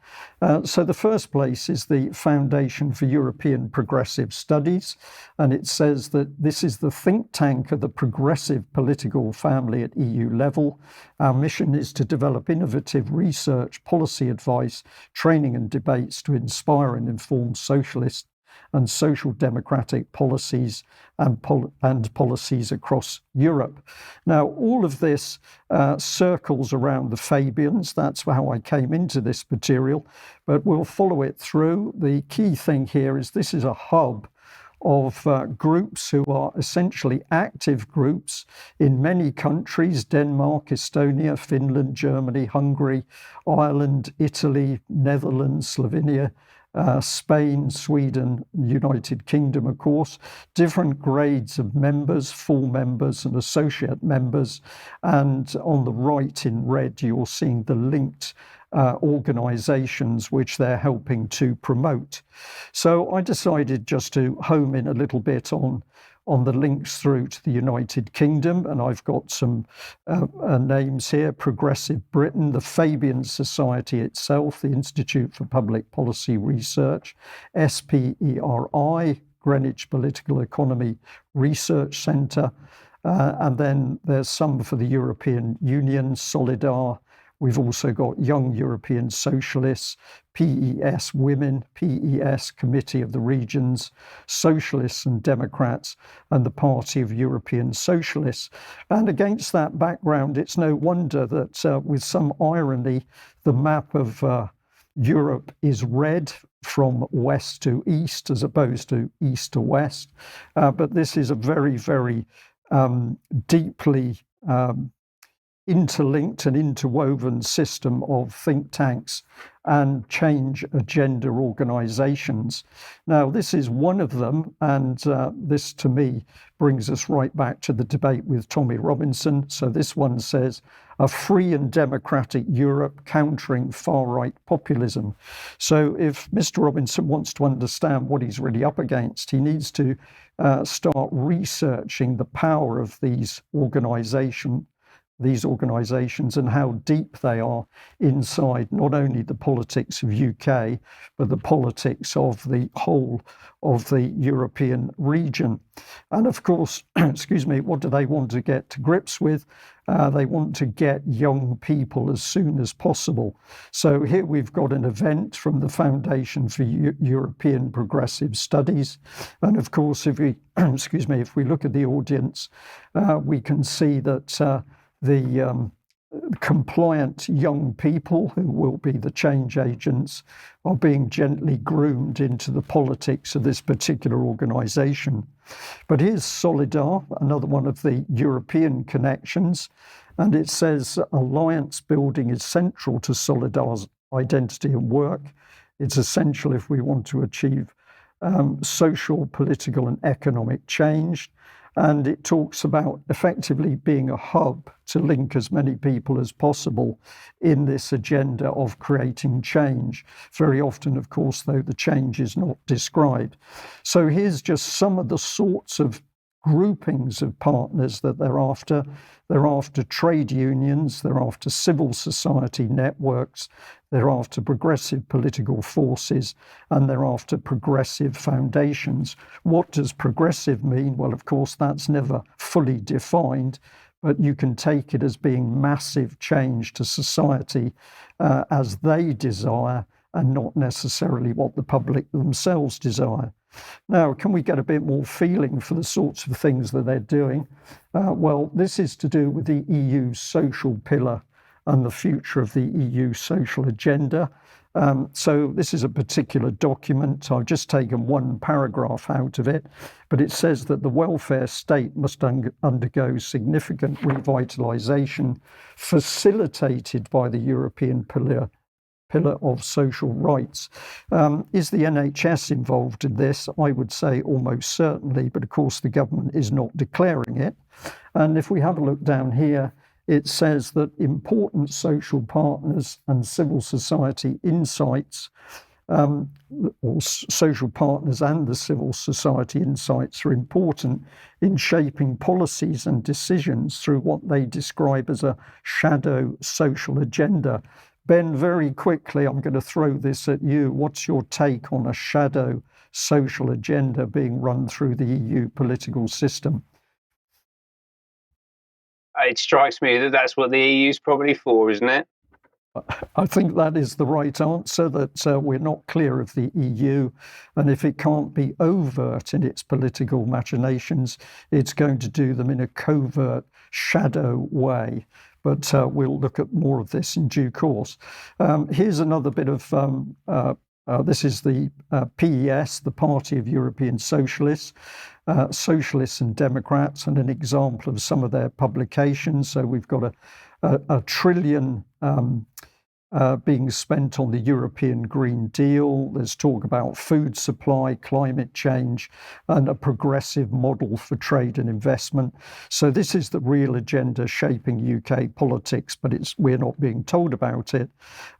So the first place is the Foundation for European Progressive Studies, and it says that this is the think tank of the progressive political family at EU level. Our mission is to develop innovative research, policy advice, training and debates to inspire and inform socialist and social democratic policies and policies across Europe. Now, all of this circles around the Fabians. That's how I came into this material, but we'll follow it through. The key thing here is this is a hub of groups who are essentially active groups in many countries: Denmark, Estonia, Finland, Germany, Hungary, Ireland, Italy, Netherlands, Slovenia, Spain, Sweden, United Kingdom, of course, different grades of members, full members and associate members. And on the right in red, you're seeing the linked organizations which they're helping to promote. So I decided just to home in a little bit on the links through to the United Kingdom, and I've got some names here: Progressive Britain, the Fabian Society itself, the Institute for Public Policy Research, SPERI, Greenwich Political Economy Research Centre, and then there's some for the European Union, Solidar. We've also got Young European Socialists, PES Women, PES Committee of the Regions, Socialists and Democrats, and the Party of European Socialists. And against that background, it's no wonder that with some irony, the map of Europe is red from west to east as opposed to east to west. But this is a very, very deeply interlinked and interwoven system of think tanks and change agenda organizations. Now, this is one of them, and this to me brings us right back to the debate with Tommy Robinson. So this one says, a free and democratic Europe countering far-right populism. So if Mr. Robinson wants to understand what he's really up against, he needs to start researching the power of these organizations and how deep they are inside not only the politics of UK, but the politics of the whole of the European region. And of course, excuse me, what do they want to get to grips with? They want to get young people as soon as possible. So here we've got an event from the Foundation for European Progressive Studies. And of course, if we, excuse me, if we look at the audience, we can see that the compliant young people who will be the change agents are being gently groomed into the politics of this particular organization. But here's Solidar, another one of the European connections, and it says alliance building is central to Solidar's identity and work. It's essential if we want to achieve social, political and economic change. And it talks about effectively being a hub to link as many people as possible in this agenda of creating change. Very often, of course, though, the change is not described. So here's just some of the sorts of groupings of partners that they're after. They're after trade unions, they're after civil society networks, they're after progressive political forces, and they're after progressive foundations. What does progressive mean? Well, of course, that's never fully defined, but you can take it as being massive change to society as they desire, and not necessarily what the public themselves desire. Now, can we get a bit more feeling for the sorts of things that they're doing? Well, this is to do with the EU social pillar and the future of the EU social agenda. So this is a particular document. I've just taken one paragraph out of it, but it says that the welfare state must undergo significant revitalisation facilitated by the European pillar of social rights. Is the NHS involved in this? I would say almost certainly, but of course the government is not declaring it. And if we have a look down here, it says that important social partners and civil society insights, or social partners and the civil society insights are important in shaping policies and decisions through what they describe as a shadow social agenda. Ben, very quickly, I'm going to throw this at you. What's your take on a shadow social agenda being run through the EU political system?
It strikes me that that's what the EU is probably for, isn't it?
I think that is the right answer, that we're not clear of the EU, and if it can't be overt in its political machinations, it's going to do them in a covert shadow way. But we'll look at more of this in due course. Here's another bit of, this is the PES, the Party of European Socialists, Socialists and Democrats, and an example of some of their publications. So we've got a trillion being spent on the European Green Deal. There's talk about food supply, climate change, and a progressive model for trade and investment. So this is the real agenda shaping UK politics, but we're not being told about it.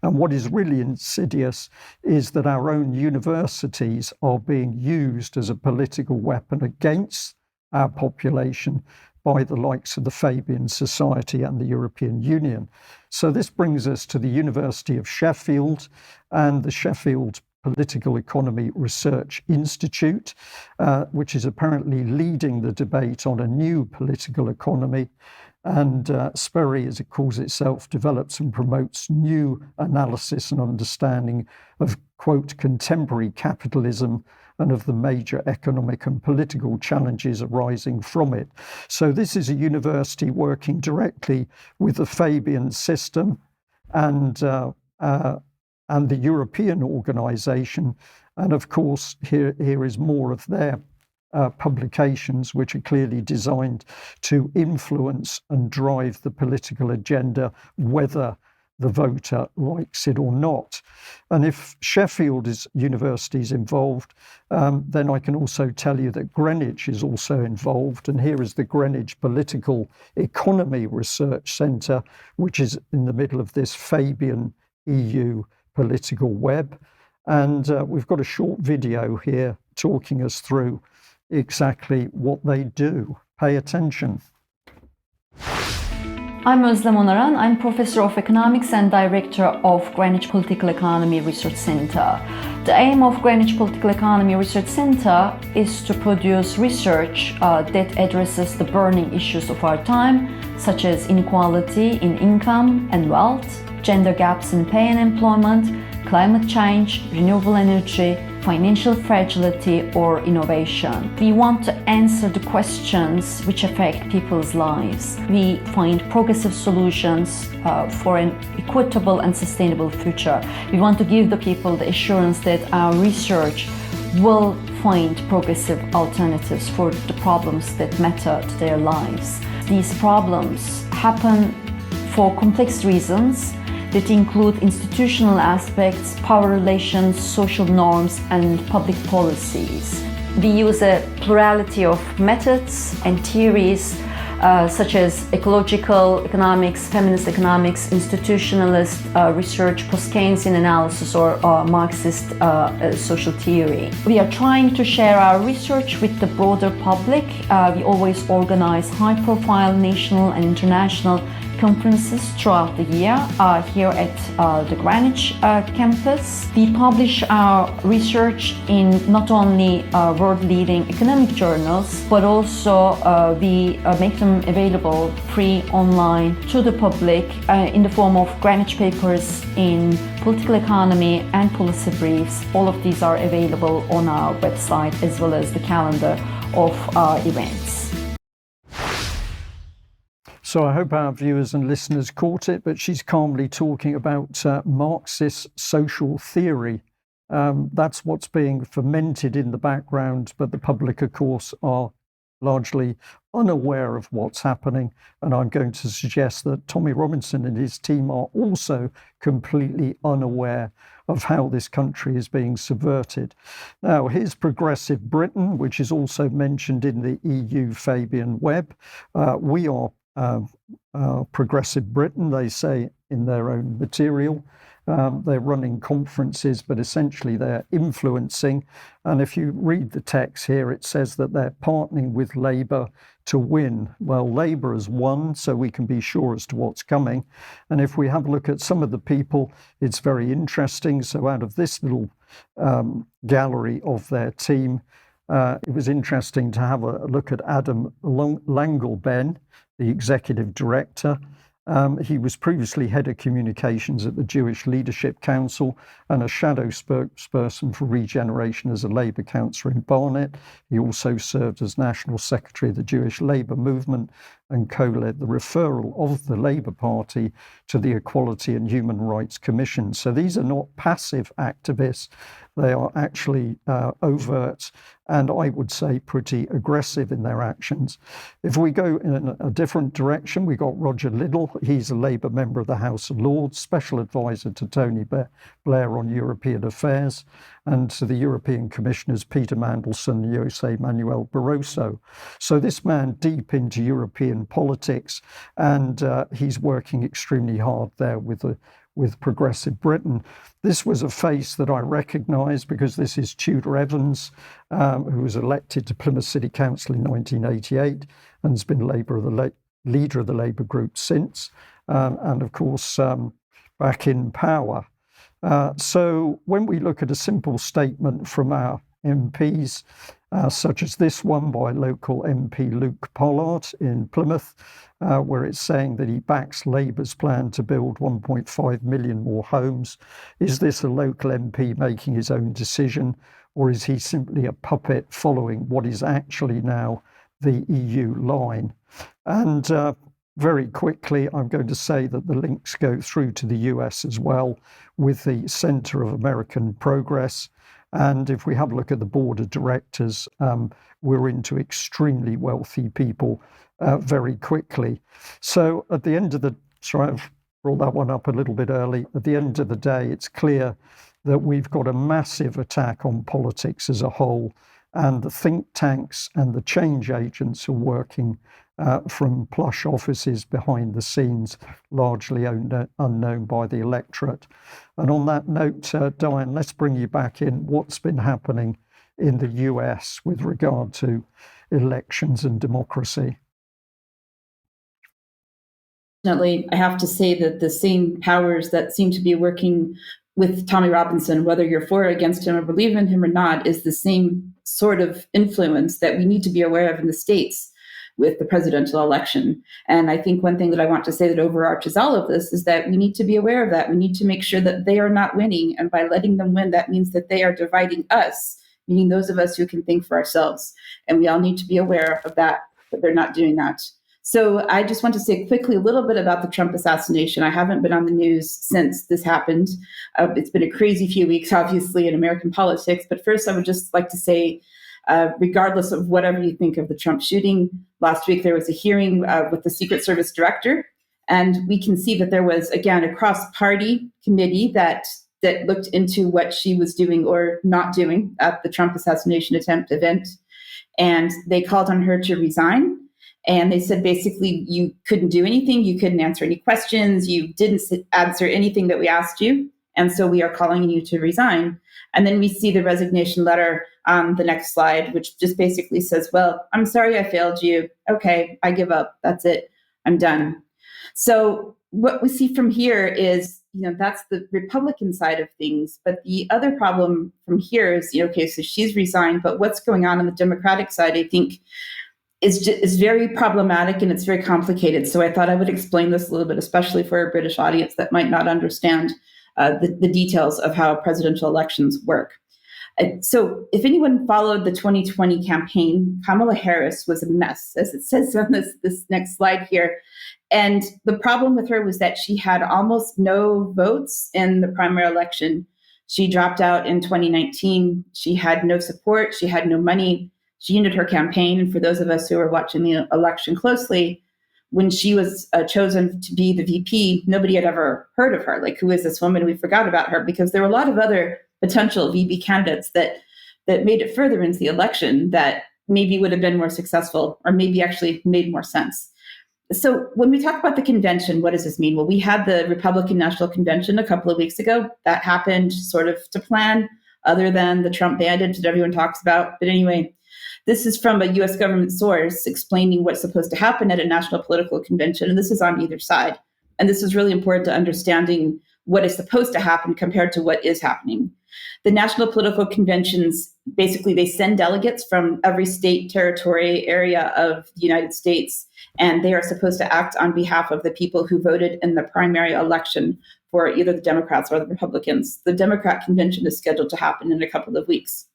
And what is really insidious is that our own universities are being used as a political weapon against our population by the likes of the Fabian Society and the European Union. So this brings us to the University of Sheffield and the Sheffield Political Economy Research Institute, which is apparently leading the debate on a new political economy. And SPERI, as it calls itself, develops and promotes new analysis and understanding of, quote, contemporary capitalism and of the major economic and political challenges arising from it. So this is a university working directly with the Fabian system and the European organisation. And of course, here is more of their publications, which are clearly designed to influence and drive the political agenda, whether the voter likes it or not. And if Sheffield University is involved, then I can also tell you that Greenwich is also involved. And here is the Greenwich Political Economy Research Centre, which is in the middle of this Fabian EU political web. And we've got a short video here talking us through exactly what they do. Pay attention.
I'm Özlem Onaran. I'm Professor of Economics and Director of Greenwich Political Economy Research Centre. The aim of Greenwich Political Economy Research Centre is to produce research that addresses the burning issues of our time, such as inequality in income and wealth, gender gaps in pay and employment, climate change, renewable energy, financial fragility, or innovation. We want to answer the questions which affect people's lives. We find progressive solutions for an equitable and sustainable future. We want to give the people the assurance that our research will find progressive alternatives for the problems that matter to their lives. These problems happen for complex reasons that include institutional aspects, power relations, social norms, and public policies. We use a plurality of methods and theories such as ecological economics, feminist economics, institutionalist research, post-Keynesian analysis, or Marxist social theory. We are trying to share our research with the broader public. We always organize high-profile national and international conferences throughout the year here at the Greenwich campus. We publish our research in not only world-leading economic journals, but also we make them available free online to the public in the form of Greenwich papers in political economy and policy briefs. All of these are available on our website as well as the calendar of events.
So I hope our viewers and listeners caught it, but she's calmly talking about Marxist social theory. That's what's being fermented in the background, but the public, of course, are largely unaware of what's happening. And I'm going to suggest that Tommy Robinson and his team are also completely unaware of how this country is being subverted. Now, here's Progressive Britain, which is also mentioned in the EU Fabian Web. We are Progressive Britain, they say in their own material. They're running conferences, but essentially they're influencing. And if you read the text here, it says that they're partnering with Labour to win. Well, Labour has won, so we can be sure as to what's coming. And if we have a look at some of the people, it's very interesting. So out of this little gallery of their team, it was interesting to have a look at Adam Langelben, the executive director. He was previously head of communications at the Jewish Leadership Council and a shadow spokesperson for Regeneration as a Labour councillor in Barnet. He also served as National Secretary of the Jewish Labour Movement and co-led the referral of the Labour Party to the Equality and Human Rights Commission. So these are not passive activists. They are actually overt and I would say pretty aggressive in their actions. If we go in a different direction, we got Roger Liddell. He's a Labour member of the House of Lords, special advisor to Tony Blair on European affairs, and to the European Commissioners Peter Mandelson and Jose Manuel Barroso. So this man deep into European politics, and he's working extremely hard there with Progressive Britain. This was a face that I recognised because this is Tudor Evans, who was elected to Plymouth City Council in 1988 and has been leader of the Labour group since, and of course back in power. So when we look at a simple statement from our MPs, such as this one by local MP Luke Pollard in Plymouth, where it's saying that he backs Labour's plan to build 1.5 million more homes. Is this a local MP making his own decision, or is he simply a puppet following what is actually now the EU line? And very quickly, I'm going to say that the links go through to the US as well with the Centre of American Progress. And if we have a look at the board of directors, we're into extremely wealthy people very quickly. So at the end of the, sorry, I've brought that one up a little bit early. At the end of the day, it's clear that we've got a massive attack on politics as a whole, and the think tanks and the change agents are working from plush offices behind the scenes, largely unknown by the electorate. And on that note, Diane, let's bring you back in. What's been happening in the US with regard to elections and democracy?
Definitely, I have to say that the same powers that seem to be working with Tommy Robinson, whether you're for or against him or believe in him or not, is the same sort of influence that we need to be aware of in the States with the presidential election. And I think one thing that I want to say that overarches all of this is that we need to be aware of that. We need to make sure that they are not winning. And by letting them win, that means that they are dividing us, meaning those of us who can think for ourselves. And we all need to be aware of that, but they're not doing that. So I just want to say quickly a little bit about the Trump assassination. I haven't been on the news since this happened. It's been a crazy few weeks, obviously, in American politics. But first, I would just like to say, regardless of whatever you think of the Trump shooting, last week there was a hearing with the Secret Service director. And we can see that there was, again, a cross-party committee that looked into what she was doing or not doing at the Trump assassination attempt event. And they called on her to resign. And they said, basically, you couldn't do anything. You couldn't answer any questions. You didn't answer anything that we asked you. And so we are calling you to resign. And then we see the resignation letter on the next slide, which just basically says, well, I'm sorry I failed you. Okay, I give up. That's it. I'm done. So what we see from here is, that's the Republican side of things. But the other problem from here is, okay, so she's resigned, but what's going on the Democratic side, I think, is very problematic and it's very complicated. So I thought I would explain this a little bit, especially for a British audience that might not understand the details of how presidential elections work. So if anyone followed the 2020 campaign, Kamala Harris was a mess, as it says on this next slide here. And the problem with her was that she had almost no votes in the primary election. She dropped out in 2019. She had no support. She had no money. She ended her campaign. And for those of us who are watching the election closely, when she was chosen to be the VP, nobody had ever heard of her. Like, who is this woman? We forgot about her because there were a lot of other potential VP candidates that made it further into the election that maybe would have been more successful or maybe actually made more sense. So when we talk about the convention, what does this mean? Well, we had the Republican National Convention a couple of weeks ago. That happened sort of to plan, other than the Trump bandage that everyone talks about. But anyway, this is from a US government source explaining what's supposed to happen at a national political convention. And this is on either side. And this is really important to understanding what is supposed to happen compared to what is happening. The national political conventions, basically, they send delegates from every state, territory, area of the United States, and they are supposed to act on behalf of the people who voted in the primary election for either the Democrats or the Republicans. The Democrat convention is scheduled to happen in a couple of weeks.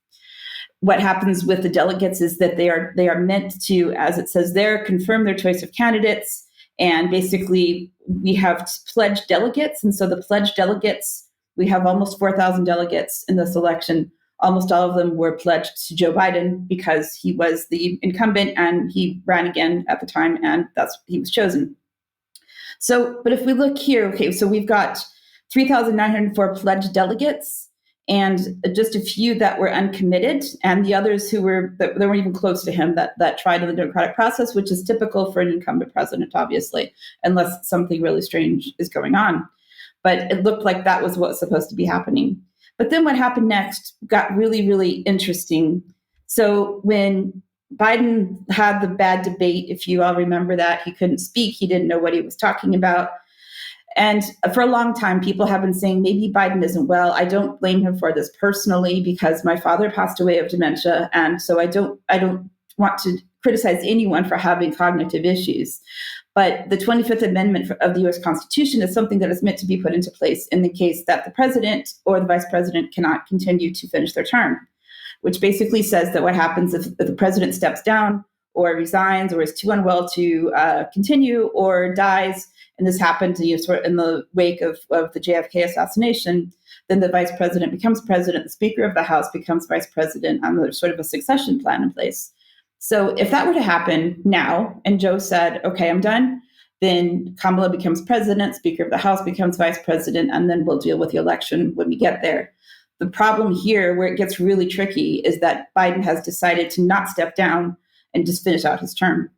What happens with the delegates is that they are meant to, as it says there, confirm their choice of candidates. And basically, we have pledged delegates. And so the pledged delegates, we have almost 4,000 delegates in this election. Almost all of them were pledged to Joe Biden because he was the incumbent and he ran again at the time, and he was chosen. So, but if we look here, okay, so we've got 3,904 pledged delegates and just a few that were uncommitted, and the others that weren't even close to him that tried in the democratic process, which is typical for an incumbent president, obviously, unless something really strange is going on. But it looked like that was what was supposed to be happening. But then what happened next got really, really interesting. So when Biden had the bad debate, if you all remember that, he couldn't speak, he didn't know what he was talking about. And for a long time, people have been saying, maybe Biden isn't well. I don't blame him for this personally because my father passed away of dementia. And so I don't want to criticize anyone for having cognitive issues. But the 25th Amendment of the US Constitution is something that is meant to be put into place in the case that the president or the vice president cannot continue to finish their term, which basically says that what happens if the president steps down or resigns or is too unwell to continue or dies, and this happened sort of in the wake of the JFK assassination, then the vice president becomes president, the Speaker of the House becomes vice president, and there's sort of a succession plan in place. So if that were to happen now, and Joe said, okay, I'm done, then Kamala becomes president, Speaker of the House becomes vice president, and then we'll deal with the election when we get there. The problem here, where it gets really tricky, is that Biden has decided to not step down and just finish out his term.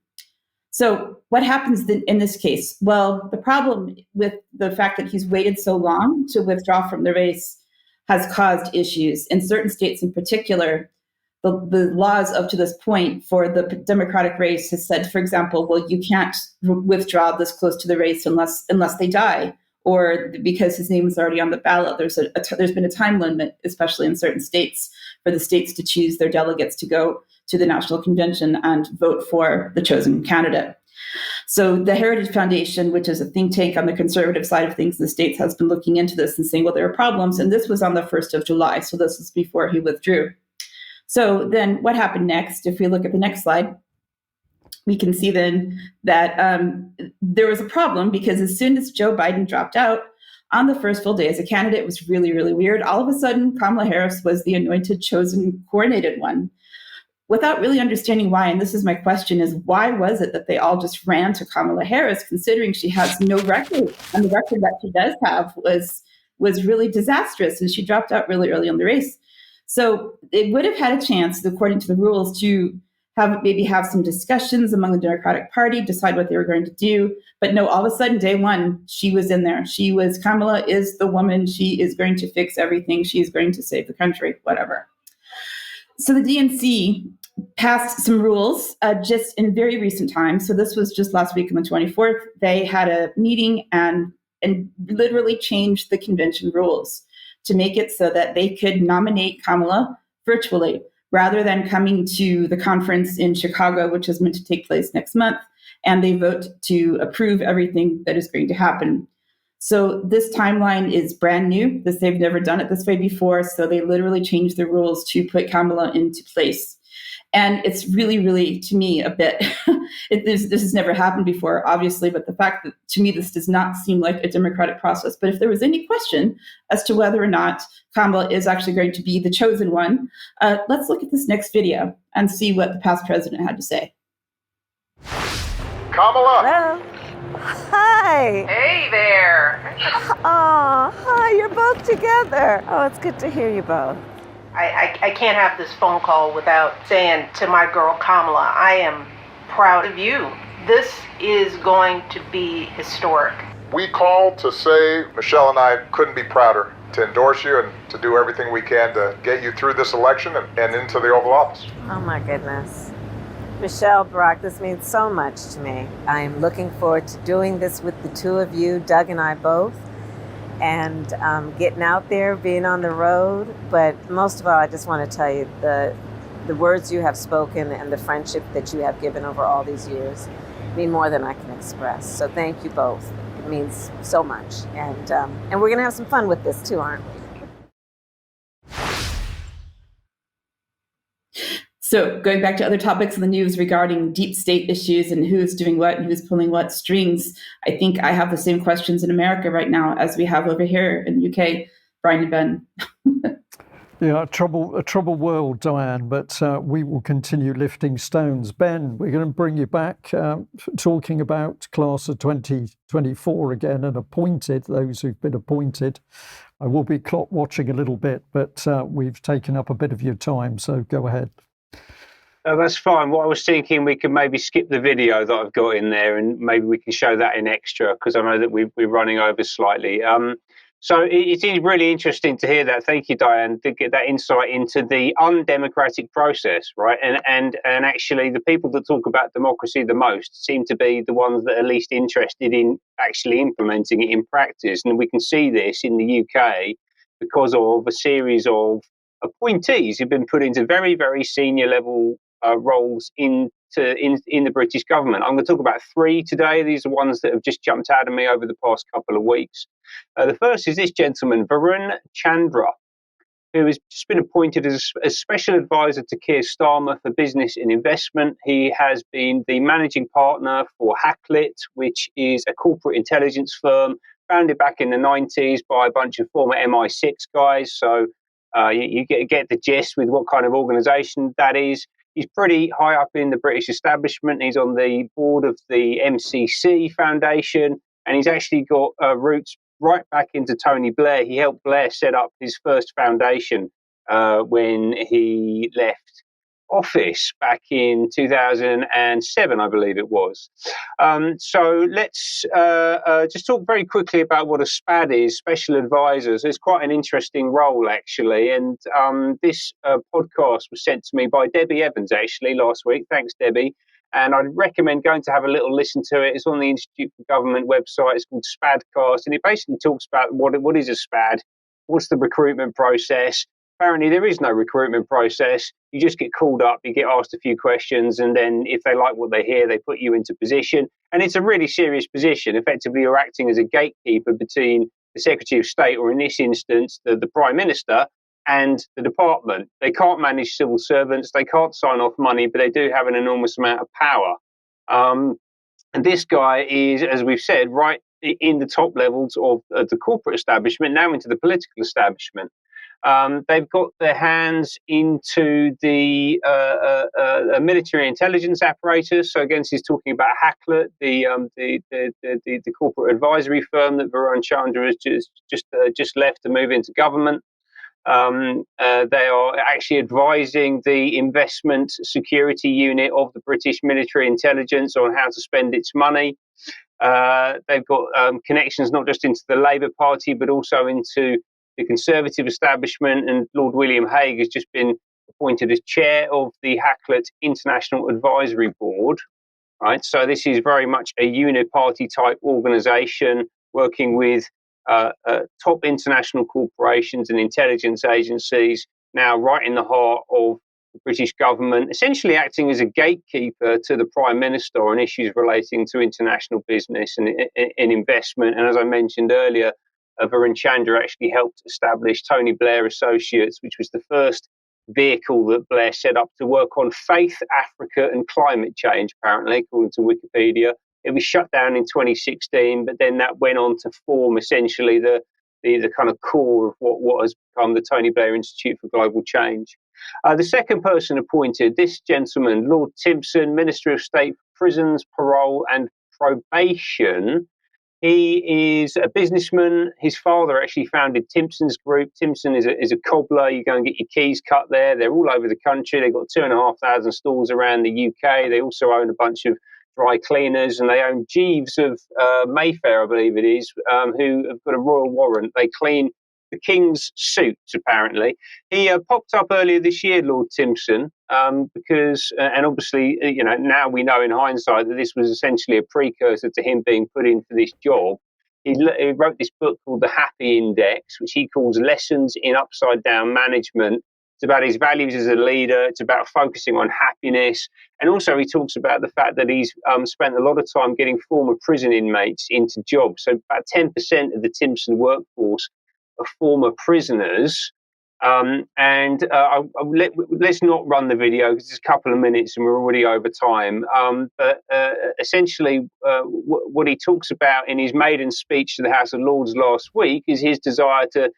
So what happens in this case? Well, the problem with the fact that he's waited so long to withdraw from the race has caused issues. In certain states in particular, the laws up to this point for the Democratic race has said, for example, well, you can't withdraw this close to the race unless they die, or because his name is already on the ballot. There's been a time limit, especially in certain states, for the states to choose their delegates to go to the National Convention and vote for the chosen candidate. So the Heritage Foundation, which is a think tank on the conservative side of things in the states, has been looking into this and saying, well, there are problems. And this was on the 1st of July. So this was before he withdrew. So then what happened next? If we look at the next slide, we can see then that there was a problem because as soon as Joe Biden dropped out on the first full day as a candidate, it was really, really weird. All of a sudden, Kamala Harris was the anointed, chosen, coronated one without really understanding why. And this is my question, is why was it that they all just ran to Kamala Harris, considering she has no record, and the record that she does have was really disastrous, and she dropped out really early in the race. So it would have had a chance, according to the rules, to have some discussions among the Democratic Party, decide what they were going to do. But no, all of a sudden, day one, she was in there. Kamala is the woman. She is going to fix everything. She is going to save the country, whatever. So the DNC passed some rules just in very recent times. So this was just last week on the 24th. They had a meeting and literally changed the convention rules to make it so that they could nominate Kamala virtually rather than coming to the conference in Chicago, which is meant to take place next month, and they vote to approve everything that is going to happen. So this timeline is brand new. They've never done it this way before, so they literally changed the rules to put Kamala into place. And it's really, really, to me, a bit, this has never happened before, obviously, but the fact that, to me, this does not seem like a democratic process. But if there was any question as to whether or not Kamala is actually going to be the chosen one, let's look at this next video and see what the past president had to say.
Kamala!
Hello. Hi.
Hey there!
Oh, hi, you're both together. Oh, it's good to hear you both.
I can't have this phone call without saying to my girl Kamala, I am proud of you. This is going to be historic.
We called to say Michelle and I couldn't be prouder to endorse you and to do everything we can to get you through this election and into the Oval Office.
Oh my goodness. Michelle, Barack, this means so much to me. I am looking forward to doing this with the two of you, Doug and I both, and getting out there, being on the road. But most of all, I just want to tell you the words you have spoken and the friendship that you have given over all these years mean more than I can express. So thank you both. It means so much. And we're going to have some fun with this too, aren't we?
So going back to other topics in the news regarding deep state issues and who's doing what and who's pulling what strings, I think I have the same questions in America right now as we have over here in the UK, Brian and Ben.
Yeah, a troubled world, Diane, but we will continue lifting stones. Ben, we're going to bring you back talking about class of 2024 again and those who've been appointed. I will be clock watching a little bit, but we've taken up a bit of your time, so go ahead.
That's fine. What I was thinking, we could maybe skip the video that I've got in there and maybe we can show that in extra because I know that we're running over slightly. So it's really interesting to hear that. Thank you, Diane, to get that insight into the undemocratic process, right? And actually the people that talk about democracy the most seem to be the ones that are least interested in actually implementing it in practice. And we can see this in the UK because of a series of appointees who've been put into very, very senior level roles in the British government. I'm going to talk about three today. These are ones that have just jumped out at me over the past couple of weeks. The first is this gentleman, Varun Chandra, who has just been appointed as special advisor to Keir Starmer for business and investment. He has been the managing partner for Hacklit, which is a corporate intelligence firm founded back in the 90s by a bunch of former MI6 guys. So you get the gist with what kind of organization that is. He's pretty high up in the British establishment. He's on the board of the MCC Foundation, and he's actually got roots right back into Tony Blair. He helped Blair set up his first foundation when he left office back in 2007, I believe it was. So let's just talk very quickly about what a SPAD is, Special Advisors. It's quite an interesting role, actually. And this podcast was sent to me by Debbie Evans, actually, last week. Thanks, Debbie. And I'd recommend going to have a little listen to it. It's on the Institute for Government website. It's called SPADcast. And it basically talks about what is a SPAD, what's the recruitment process. Apparently, there is no recruitment process. You just get called up, you get asked a few questions, and then if they like what they hear, they put you into position. And it's a really serious position. Effectively, you're acting as a gatekeeper between the Secretary of State, or in this instance, the Prime Minister, and the department. They can't manage civil servants, they can't sign off money, but they do have an enormous amount of power. And this guy is, as we've said, right in the top levels of the corporate establishment, now into the political establishment. They've got their hands into the military intelligence apparatus. So again, she's talking about Hacklet, the corporate advisory firm that Varun Chandra has just left to move into government. They are actually advising the investment security unit of the British military intelligence on how to spend its money. They've got connections not just into the Labour Party, but also into the Conservative establishment, and Lord William Hague has just been appointed as chair of the Hacklet International Advisory Board. Right, so this is very much a uniparty type organisation working with top international corporations and intelligence agencies, now right in the heart of the British government, essentially acting as a gatekeeper to the Prime Minister on issues relating to international business and investment. And as I mentioned earlier, Varun Chandra actually helped establish Tony Blair Associates, which was the first vehicle that Blair set up to work on faith, Africa and climate change, apparently, according to Wikipedia. It was shut down in 2016, but then that went on to form essentially the kind of core of what has become the Tony Blair Institute for Global Change. The second person appointed, this gentleman, Lord Timpson, Minister of State for Prisons, Parole and Probation. He is a businessman. His father actually founded Timpson's Group. Timpson is a cobbler. You go and get your keys cut there. They're all over the country. They've got 2,500 stalls around the UK. They also own a bunch of dry cleaners, and they own Jeeves of Mayfair, I believe it is, who have got a royal warrant. They clean the King's suits, apparently. He popped up earlier this year, Lord Timpson, because, and obviously, now we know in hindsight that this was essentially a precursor to him being put in for this job. He wrote this book called The Happy Index, which he calls Lessons in Upside Down Management. It's about his values as a leader. It's about focusing on happiness. And also he talks about the fact that he's spent a lot of time getting former prison inmates into jobs. So about 10% of the Timpson workforce are former prisoners. Let's not run the video because it's a couple of minutes and we're already over time. But essentially what he talks about in his maiden speech to the House of Lords last week is his desire to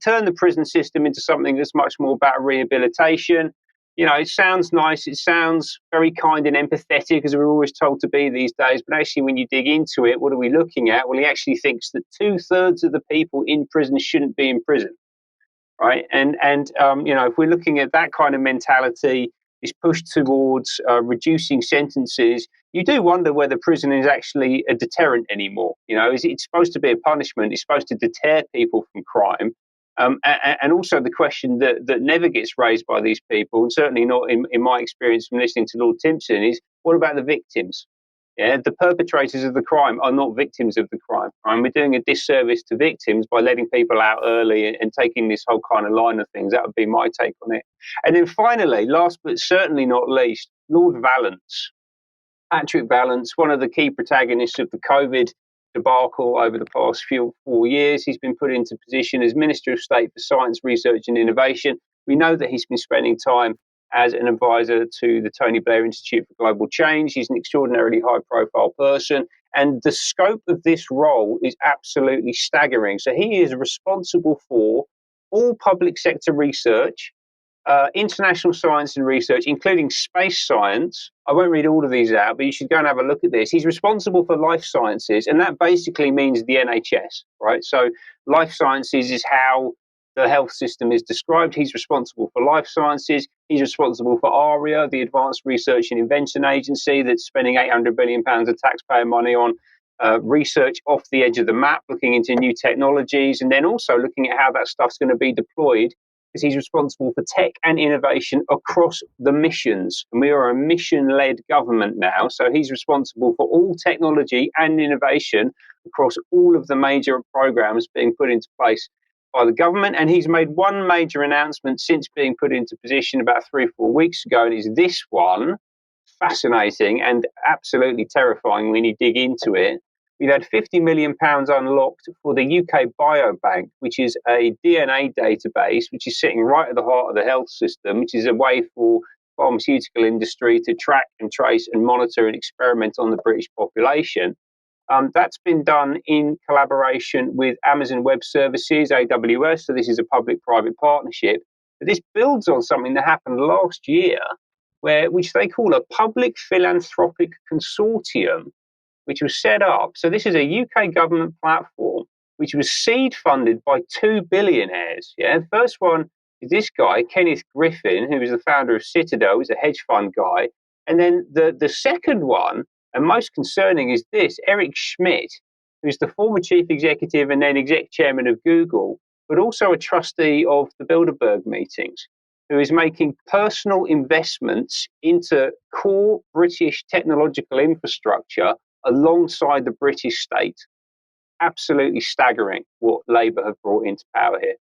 turn the prison system into something that's much more about rehabilitation. It sounds nice. It sounds very kind and empathetic, as we're always told to be these days. But actually, when you dig into it, what are we looking at? Well, he actually thinks that 2/3 of the people in prison shouldn't be in prison, right? And if we're looking at that kind of mentality, this push towards reducing sentences, you do wonder whether prison is actually a deterrent anymore. Is it supposed to be a punishment? It's supposed to deter people from crime. And also the question that never gets raised by these people, and certainly not in my experience from listening to Lord Timpson, is what about the victims? Yeah, the perpetrators of the crime are not victims of the crime. Right? We're doing a disservice to victims by letting people out early and taking this whole kind of line of things. That would be my take on it. And then finally, last but certainly not least, Lord Vallance. Patrick Vallance, one of the key protagonists of the COVID debacle over the past 4 years. He's been put into position as Minister of State for Science, Research and Innovation. We know that he's been spending time as an advisor to the Tony Blair Institute for Global Change. He's an extraordinarily high-profile person, and the scope of this role is absolutely staggering. So he is responsible for all public sector research, international science and research, including space science. I won't read all of these out, but you should go and have a look at this. He's responsible for life sciences, and that basically means the NHS, right? So life sciences is how the health system is described. He's responsible for life sciences. He's responsible for ARIA, the Advanced Research and Invention Agency, that's spending £800 billion of taxpayer money on research off the edge of the map, looking into new technologies, and then also looking at how that stuff's going to be deployed, because he's responsible for tech and innovation across the missions. And we are a mission-led government now, so he's responsible for all technology and innovation across all of the major programs being put into place by the government. And he's made one major announcement since being put into position about 3 or 4 weeks ago, and it's this one. Fascinating and absolutely terrifying when you dig into it. We've had £50 million unlocked for the UK Biobank, which is a DNA database which is sitting right at the heart of the health system, which is a way for pharmaceutical industry to track and trace and monitor and experiment on the British population. That's been done in collaboration with Amazon Web Services, AWS, so this is a public-private partnership. But this builds on something that happened last year, which they call a public philanthropic consortium, which was set up. So this is a UK government platform, which was seed funded by 2 billionaires. Yeah, the first one is this guy, Kenneth Griffin, who is the founder of Citadel, who's a hedge fund guy. And then the second one, and most concerning, is this, Eric Schmidt, who's the former chief executive and then exec chairman of Google, but also a trustee of the Bilderberg meetings, who is making personal investments into core British technological infrastructure alongside the British state. Absolutely staggering what Labour have brought into power here.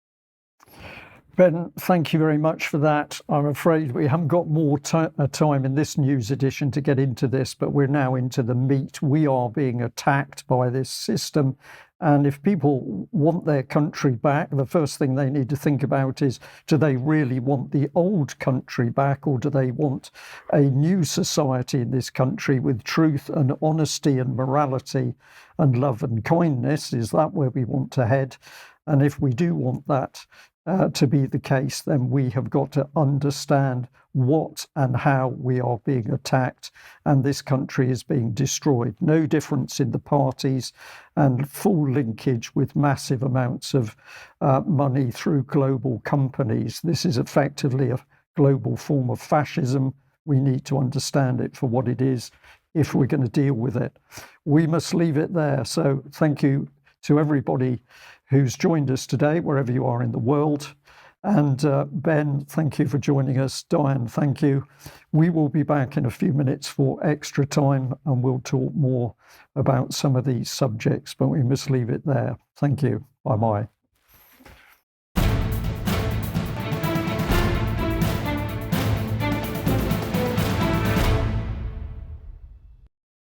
Ben, thank you very much for that. I'm afraid we haven't got more time in this news edition to get into this, but we're now into the meat. We are being attacked by this system. And if people want their country back, the first thing they need to think about is, do they really want the old country back, or do they want a new society in this country with truth and honesty and morality and love and kindness? Is that where we want to head? And if we do want that to be the case, then we have got to understand what and how we are being attacked, and this country is being destroyed. No difference in the parties, and full linkage with massive amounts of money through global companies. This is effectively a global form of fascism. We need to understand it for what it is if we're going to deal with it. We must leave it there. So thank you to everybody who's joined us today, wherever you are in the world. And Ben, thank you for joining us. Diane, thank you. We will be back in a few minutes for extra time, and we'll talk more about some of these subjects, but we must leave it there. Thank you. Bye-bye.